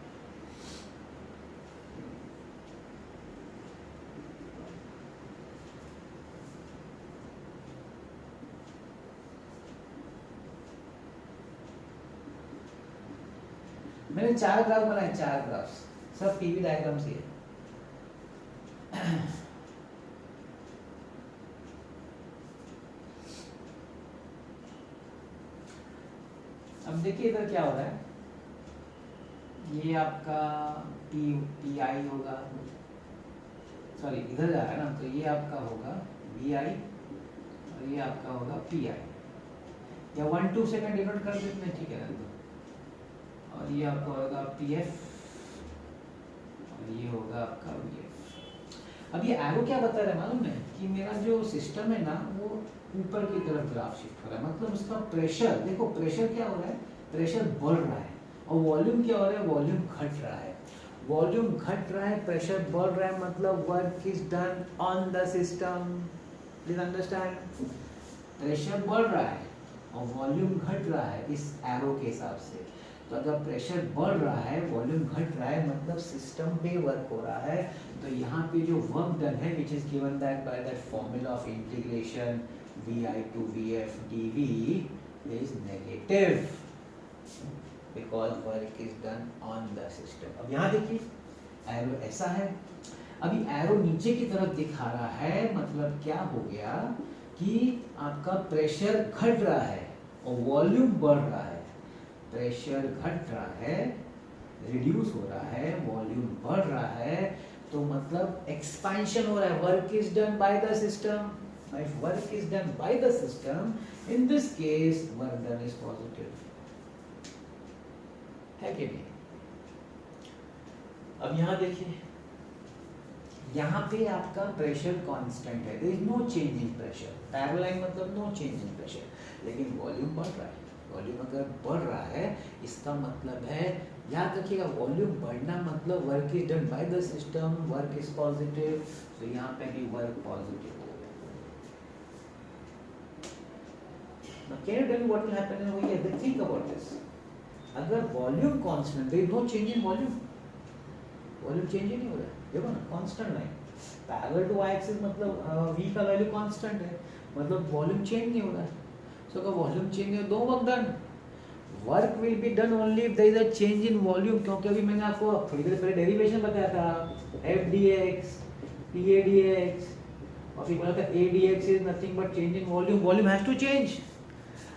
मैंने 4 ग्राफ बनाए, 4 ग्राफ, सब पीवी डायग्राम से है। अब देखिए इधर क्या हो रहा है, ये आपका पी आई होगा, सॉरी इधर जा रहा है ना, तो ये आपका होगा वी आई और ये आपका होगा पी आई, या 1-2 सेकंड डिनोट कर देते हैं, ठीक है ना। और ये आपका होगा पी एफ और ये होगा आपका वी एफ। अब ये एरो क्या बता रहा है मालूम है, कि मेरा जो सिस्टम है ना वो ऊपर की तरफ ग्राफ शिफ्ट हो रहा है, मतलब उसका प्रेशर, देखो प्रेशर क्या हो रहा है, प्रेशर बढ़ रहा है, और वॉल्यूम क्या हो रहा है, वॉल्यूम घट रहा है। वॉल्यूम घट रहा है, प्रेशर बढ़ रहा है, मतलब work is done on the system. Please understand, pressure बढ़ रहा है और वॉल्यूम घट रहा है इस एरो के हिसाब से। तो अगर प्रेशर बढ़ रहा है, वॉल्यूम घट रहा है, मतलब सिस्टम पे वर्क हो रहा है। तो यहाँ पे जो वर्क डन है, which is given that by that formula of integration V I to V F D V is negative, because work is done on the system. अब यहाँ देखिए एरो ऐसा है, अभी एरो नीचे की तरफ दिखा रहा है, मतलब क्या हो गया कि आपका प्रेशर घट रहा है और वॉल्यूम बढ़ रहा है। प्रेशर घट रहा है, रिड्यूस हो रहा है, वॉल्यूम बढ़ रहा है, तो मतलब एक्सपेंशन हो रहा है, work is done by the system. If work is done by the system, in this case work done is positive, है कि नहीं। अब यहां देखिए, यहाँ पे आपका प्रेशर कांस्टेंट है, there is no change in pressure, parallel मतलब नो चेंज इन प्रेशर, लेकिन वॉल्यूम बढ़ रहा है। वॉल्यूम अगर बढ़ रहा है, इसका मतलब है, याद रखिएगा, वॉल्यूम बढ़ना मतलब work is done by the system, work is positive, तो यहाँ पे भी वर्क पॉजिटिव हो गया। Now can you tell me what will happen over here? Think about this. अगर volume constant, there is no change in volume, volume change ही नहीं हो रहा है, देखो ना constant line, parallel to Y axis, मतलब v का वैल्यू कांस्टेंट है, मतलब वॉल्यूम चेंज नहीं हो रहा है। सो अगर वॉल्यूम चेंज नहीं हो, दो work done, work will be done only if there is a change in volume, क्योंकि अभी मैंने आपको थोड़ी देर पहले डेरिवेशन बताया था, F D X P A D X, और फिर बोला था A D X is nothing but change in volume, volume has to change.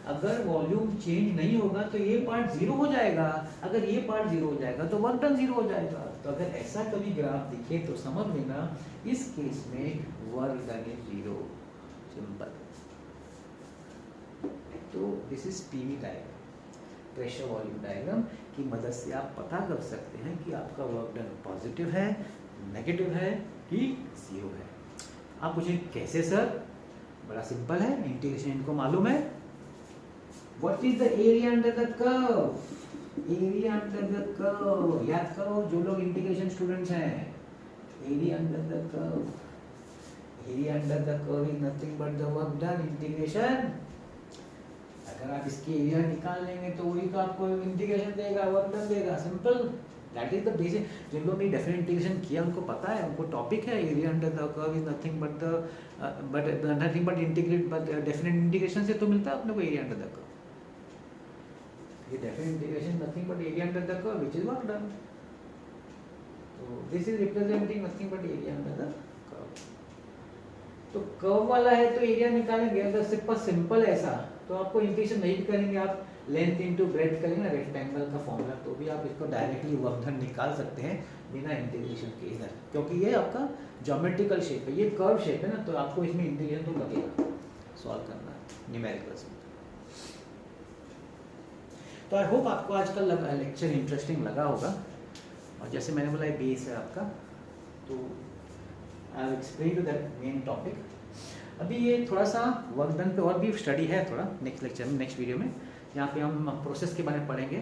अगर वॉल्यूम चेंज नहीं होगा तो ये पार्ट जीरो हो जाएगा, अगर ये पार्ट जीरो हो जाएगा तो वर्क डन जीरो हो जाएगा। तो अगर ऐसा कभी ग्राफ दिखे तो समझ लेना इस केस में work done is zero, simple. तो this is PV diagram, pressure volume diagram की मदद से आप पता कर सकते हैं कि आपका वर्क डन पॉजिटिव है, नेगेटिव है कि जीरो है। आप पूछें कैसे सर, बड़ा सिंपल है, इंटीग्रेशन इनको मालूम है। What is the area under the curve? Area under the curve, याद करो जो लोग इंटीग्रेशन स्टूडेंट्स हैं, area under the curve, area under the curve is nothing but the work done, integration. अगर आप इसकी एरिया निकाल लेंगे तो वही तो आपको इंटीग्रेशन देगा, वर्क डन देगा, simple, that is the basic. जिन लोगों ने डेफिनेट इंटीग्रेशन किया उनको पता है, उनको टॉपिक है area under the curve is nothing but integrate, but definite integration से तो मिलता है अपने को एरिया अंडर द कर्व। ये definite integration nothing but area under the curve which is work done, तो this is representing nothing but area under the curve. तो curve वाला है तो एरिया निकालेंगे, अगर सिंपल ऐसा तो आपको इंटीग्रेशन नहीं भी करेंगे, आप लेंथ इनटू ब्रेड्थ करेंगे ना रेक्टेंगल का फॉर्मूला, तो भी आप इसको डायरेक्टली वर्क डन निकाल सकते हैं बिना इंटीग्रेशन के इधर, क्योंकि ये आपका ज्योमेट्रिकल शेप है, ये कर्व शेप है ना, तो आपको इसमें इंटीग्रेशन तो लगेगा, सॉल्व करना है न्यूमेरिकल्स में। तो आई होप आपको आज का लेक्चर इंटरेस्टिंग लगा होगा, और जैसे मैंने बोला ये बेस है आपका, तो I have explain to that main topic. अभी ये थोड़ा सा वर्क डन पे और भी स्टडी है थोड़ा, नेक्स्ट लेक्चर में, नेक्स्ट वीडियो में, यहाँ पे हम प्रोसेस के बारे में पढ़ेंगे,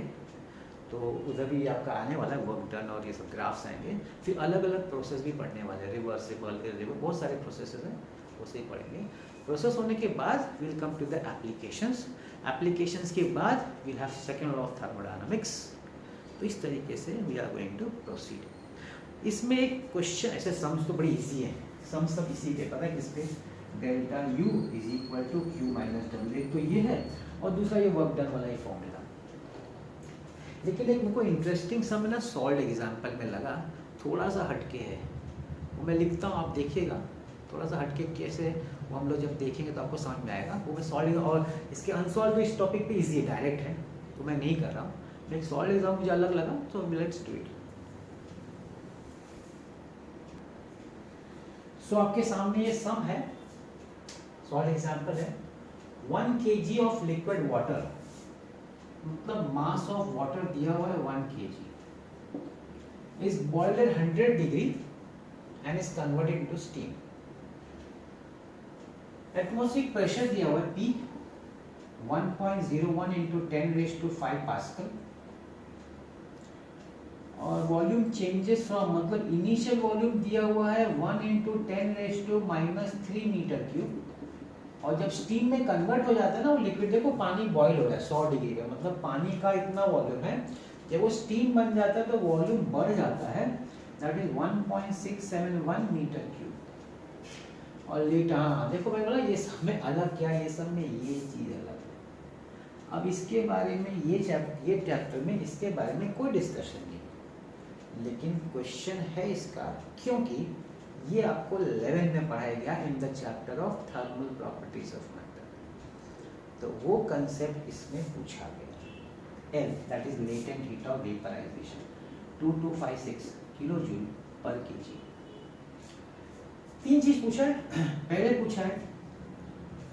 तो उधर भी आपका आने वाला है वर्क डन और ये सब ग्राफ्स आएंगे। फिर अलग अलग प्रोसेस भी पढ़ने वाले हैं, रिवर्सिबल, इरिवर्सिबल, बहुत सारे प्रोसेसेस हैं, उसे ही पढ़ेंगे। प्रोसेस होने के बाद will come to the applications, applications के बाद will have second law of thermodynamics. तो इस तरीके से we are going to proceed. इसमें एक क्वेश्चन ऐसे सम्स तो बड़ी इजी है, सम्स सब इसी के पता है किस पे, delta U is equal to Q minus W, तो ये है, और दूसरा ये वर्क डन वाला ही फॉर्मूला। लेकिन एक मेरे को इंटरेस्टिंग सम ना सॉल्ट एग्जाम्पल में लगा, थोड़ा सा हटके है, वो मैं लिखता हूँ, आप देखिएगा थोड़ा सा हटके कैसे, वो हम लोग जब देखेंगे तो आपको समझ में आएगा। वो मैं सॉल्व, और इसके अनसॉल्व इस टॉपिक पे इजी डायरेक्ट है तो मैं नहीं कर रहा हूँ, लेकिन सॉल्व एग्जाम मुझे अलग लगा, तो लेट्स डू इट। सो आपके सामने ये सम है, सॉल्व एग्जाम्पल है। 1 kg ऑफ लिक्विड वाटर, मतलब मास ऑफ वाटर दिया हुआ है 1 kg, is boiled at 100 degree and is converted into steam. Atmospheric pressure दिया हुआ है P 1.01 into 10⁵ पास्कल, और वॉल्यूम चेंजेस फ्रॉम, मतलब इनिशियल वॉल्यूम दिया हुआ है 1 into 10⁻³ मीटर क्यूब, और जब स्टीम में कन्वर्ट हो जाता है ना वो लिक्विड, देखो पानी बॉईल हो रहा है 100 डिग्री पे, मतलब पानी का इतना वॉल्यूम है, जब वो स्टीम बन जाता है तो वॉल्यूम बढ़ जाता है, दैट इज 1.671 मीटर क्यूब। और लेटर, हाँ देखो मैं बोला ये सब में अलग क्या है, ये सब में ये चीज़ अलग है। अब इसके बारे में ये चैप्टर में इसके बारे में कोई डिस्कशन नहीं, लेकिन क्वेश्चन है इसका, क्योंकि ये आपको 11 में पढ़ाया गया in the chapter of thermal properties of matter, तो वो कंसेप्ट इसमें पूछा गया। L that is latent heat of vaporization 2256 kilo joule पर केजी। 3 चीज पूछा है। पहले पूछा है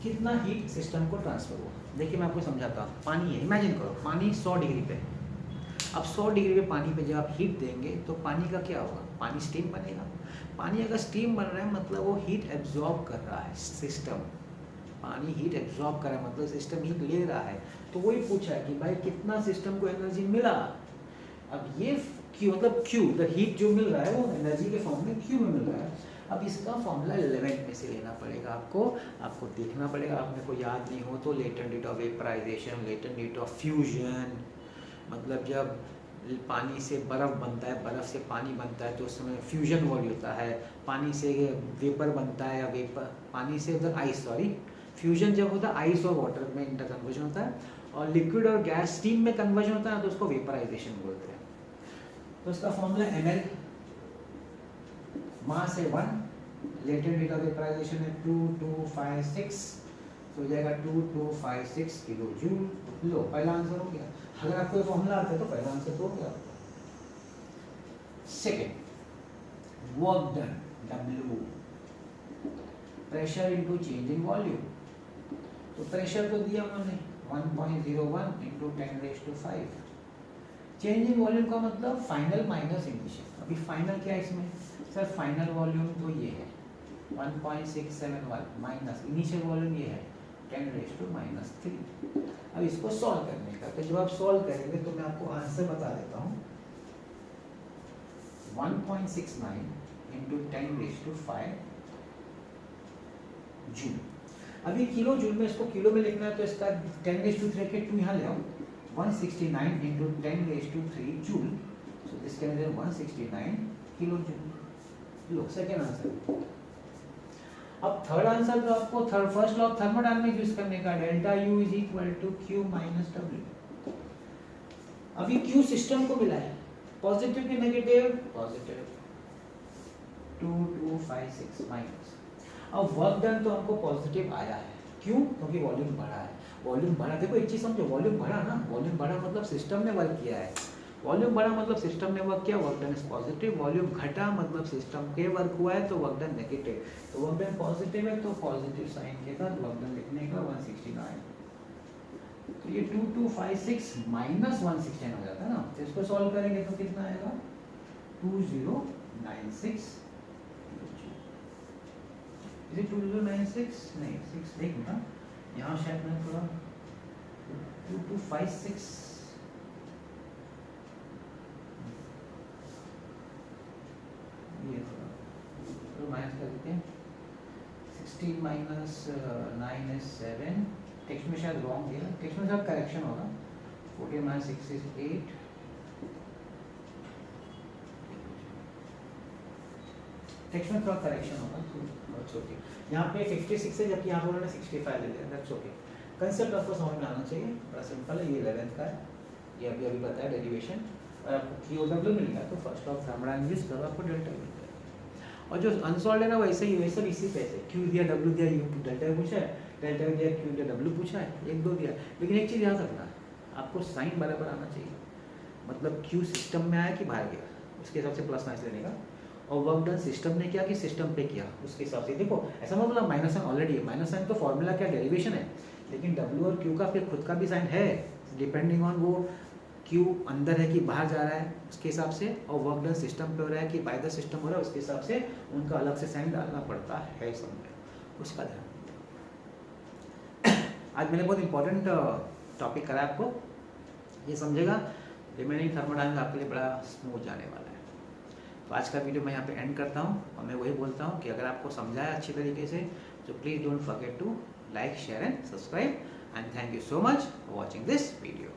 कितना हीट सिस्टम को ट्रांसफर हुआ। देखिए मैं आपको समझाता हूँ, पानी है, इमेजिन करो पानी 100 डिग्री पे, अब 100 डिग्री पे पानी पे जब आप हीट देंगे तो पानी का क्या होगा, पानी स्टीम बनेगा। पानी अगर स्टीम बन रहा है मतलब वो हीट एब्जॉर्ब कर रहा है सिस्टम, पानी हीट एब्जॉर्ब कर रहा है मतलब सिस्टम हीट ले रहा है। तो वही पूछा है कि भाई कितना सिस्टम को एनर्जी मिला। अब ये क्यू मतलब क्यू द हीट जो मिल रहा है वो एनर्जी के फॉर्म में क्यू में मिल रहा है। अब इसका फॉर्मूला 11 में से लेना पड़ेगा आपको देखना पड़ेगा, आपने को याद नहीं हो तो latent heat of vaporization, latent heat of fusion, मतलब जब पानी से बर्फ़ बनता है, बर्फ़ से पानी बनता है तो उस समय फ्यूजन वॉल्यूम होता है, पानी से वेपर बनता है या वेपर पानी से उधर आइस, सॉरी फ्यूजन जब होता है आइस और वाटर में इंटर कन्वर्जन होता है, और लिक्विड और गैस स्टीम में कन्वर्जन होता है तो उसको वेपराइजेशन बोलते हैं। तो उसका फॉर्मूला ml, मास है 1, लेटेंट हीट ऑफ वेपराइजेशन है 2256, तो हो जाएगा 2256 किलो जूल। लो पहला आंसर हो गया। अगर आपको ये फॉर्मूला आता है तो पहला आंसर तो हो गया। Second, work done W, pressure into change in volume. तो प्रेशर तो दिया उन्होंने 1.01 इंटू 10⁵, चेंज इन वॉल्यूम का मतलब फाइनल माइनस इनिशियल। अभी फाइनल क्या है इसमें सर, फाइनल वॉल्यूम तो ये है 1.671 माइनस इनिशियल वॉल्यूम ये है 10⁻⁻3। अब इसको सॉल्व करने का, तो जब आप सॉल्व करेंगे तो मैं आपको आंसर बता देता हूँ 1.69 इंटू 10⁵ जूल। अभी किलो जूल में इसको किलो में लिखना है तो इसका 10⁵ के 2 यहाँ ले आओ, 169 into 10⁵ joule, so this can be 169 kilo joule. लो सेकेंड आंसर। अब थर्ड आंसर तो आपको first law of thermodynamics use करने का, delta U is equal to Q minus W। अभी Q सिस्टम को मिला है, पॉजिटिव की नेगेटिव, पॉजिटिव 2256 माइनस। अब वर्क डन तो हमको पॉजिटिव आया है, क्यों? क्योंकि वॉल्यूम बढ़ा है। वॉल्यूम बढ़ा, देखो एक चीज समझो, वॉल्यूम बढ़ा ना, वॉल्यूम बढ़ा मतलब सिस्टम ने वर्क किया है, वॉल्यूम बढ़ा मतलब सिस्टम ने वर्क किया, work done is positive. Volume घटा मतलब सिस्टम के वर्क हुआ है तो वर्क डन नेगेटिव। तो वर्क डन पॉजिटिव है तो पॉजिटिव साइन के साथ वर्क डन लिखने का 169। तो ये 2256 माइनस 169 हो जाता है ना, तो इसको सॉल्व करेंगे तो कितना आएगा 2096। इसे 2096 नहीं 6 देख ना, यहाँ शायद मैं थोड़ा 2256 ये थोड़ा तो माइनस कर देते हैं, 16 माइनस 9 is 7, टेक्स्ट में शायद रॉन्ग दिया, टेक्स्ट में शायद करेक्शन होगा, 14 माइनस 6 is 8, टेक्स्ट में थोड़ा करेक्शन होगा तो इट्स ओके। यहाँ पे 56 है जबकि यहाँ पर उन्होंने 65 ले लिया, दैट्स ओके। कंसेप्ट आपको समझ में आना चाहिए, बड़ा सिंपल है, ये 11th का है ये अभी अभी पता है डेरिवेशन, और आपको Q और W मिल गया तो फर्स्ट ऑफ थर्मोडायनामिक्स करो, आपको डेल्टा मिल जाएगा। और जो अनसॉल्व है ना वैसे ही वैसे इसी पैसे Q दिया W दिया U डेल्टा पूछा है, डेल्टा दिया Q दिया W पूछा है, 1 2 दिया। लेकिन एक चीज़ याद रखना, आपको साइन बराबर आना चाहिए, मतलब Q सिस्टम में आया कि बाहर गया, उसके हिसाब से प्लस माइनस लेने का। और वर्क डन सिस्टम ने किया कि सिस्टम पे किया, उसके हिसाब से। देखो ऐसा मतलब माइनस साइन ऑलरेडी है, माइनस साइन तो फॉर्मूला क्या डेरिवेशन है, लेकिन W और Q का फिर खुद का भी साइन है, डिपेंडिंग ऑन वो Q अंदर है कि बाहर जा रहा है उसके हिसाब से, और वर्क डन सिस्टम पे हो रहा है कि बाय द सिस्टम हो रहा है, उसके हिसाब से उनका अलग से साइन डालना पड़ता है, समझे, उसका ध्यान। आज मैंने बहुत इंपॉर्टेंट टॉपिक करा आपको, ये समझेगा रिमेनिंग थर्मोडायनामिक्स आपके लिए बड़ा स्मूथ जाने वाला है। तो आज का वीडियो मैं यहाँ पे एंड करता हूँ, और मैं वही बोलता हूँ कि अगर आपको समझाया अच्छी तरीके से तो please don't forget to like share and subscribe, and thank you so much for watching this video.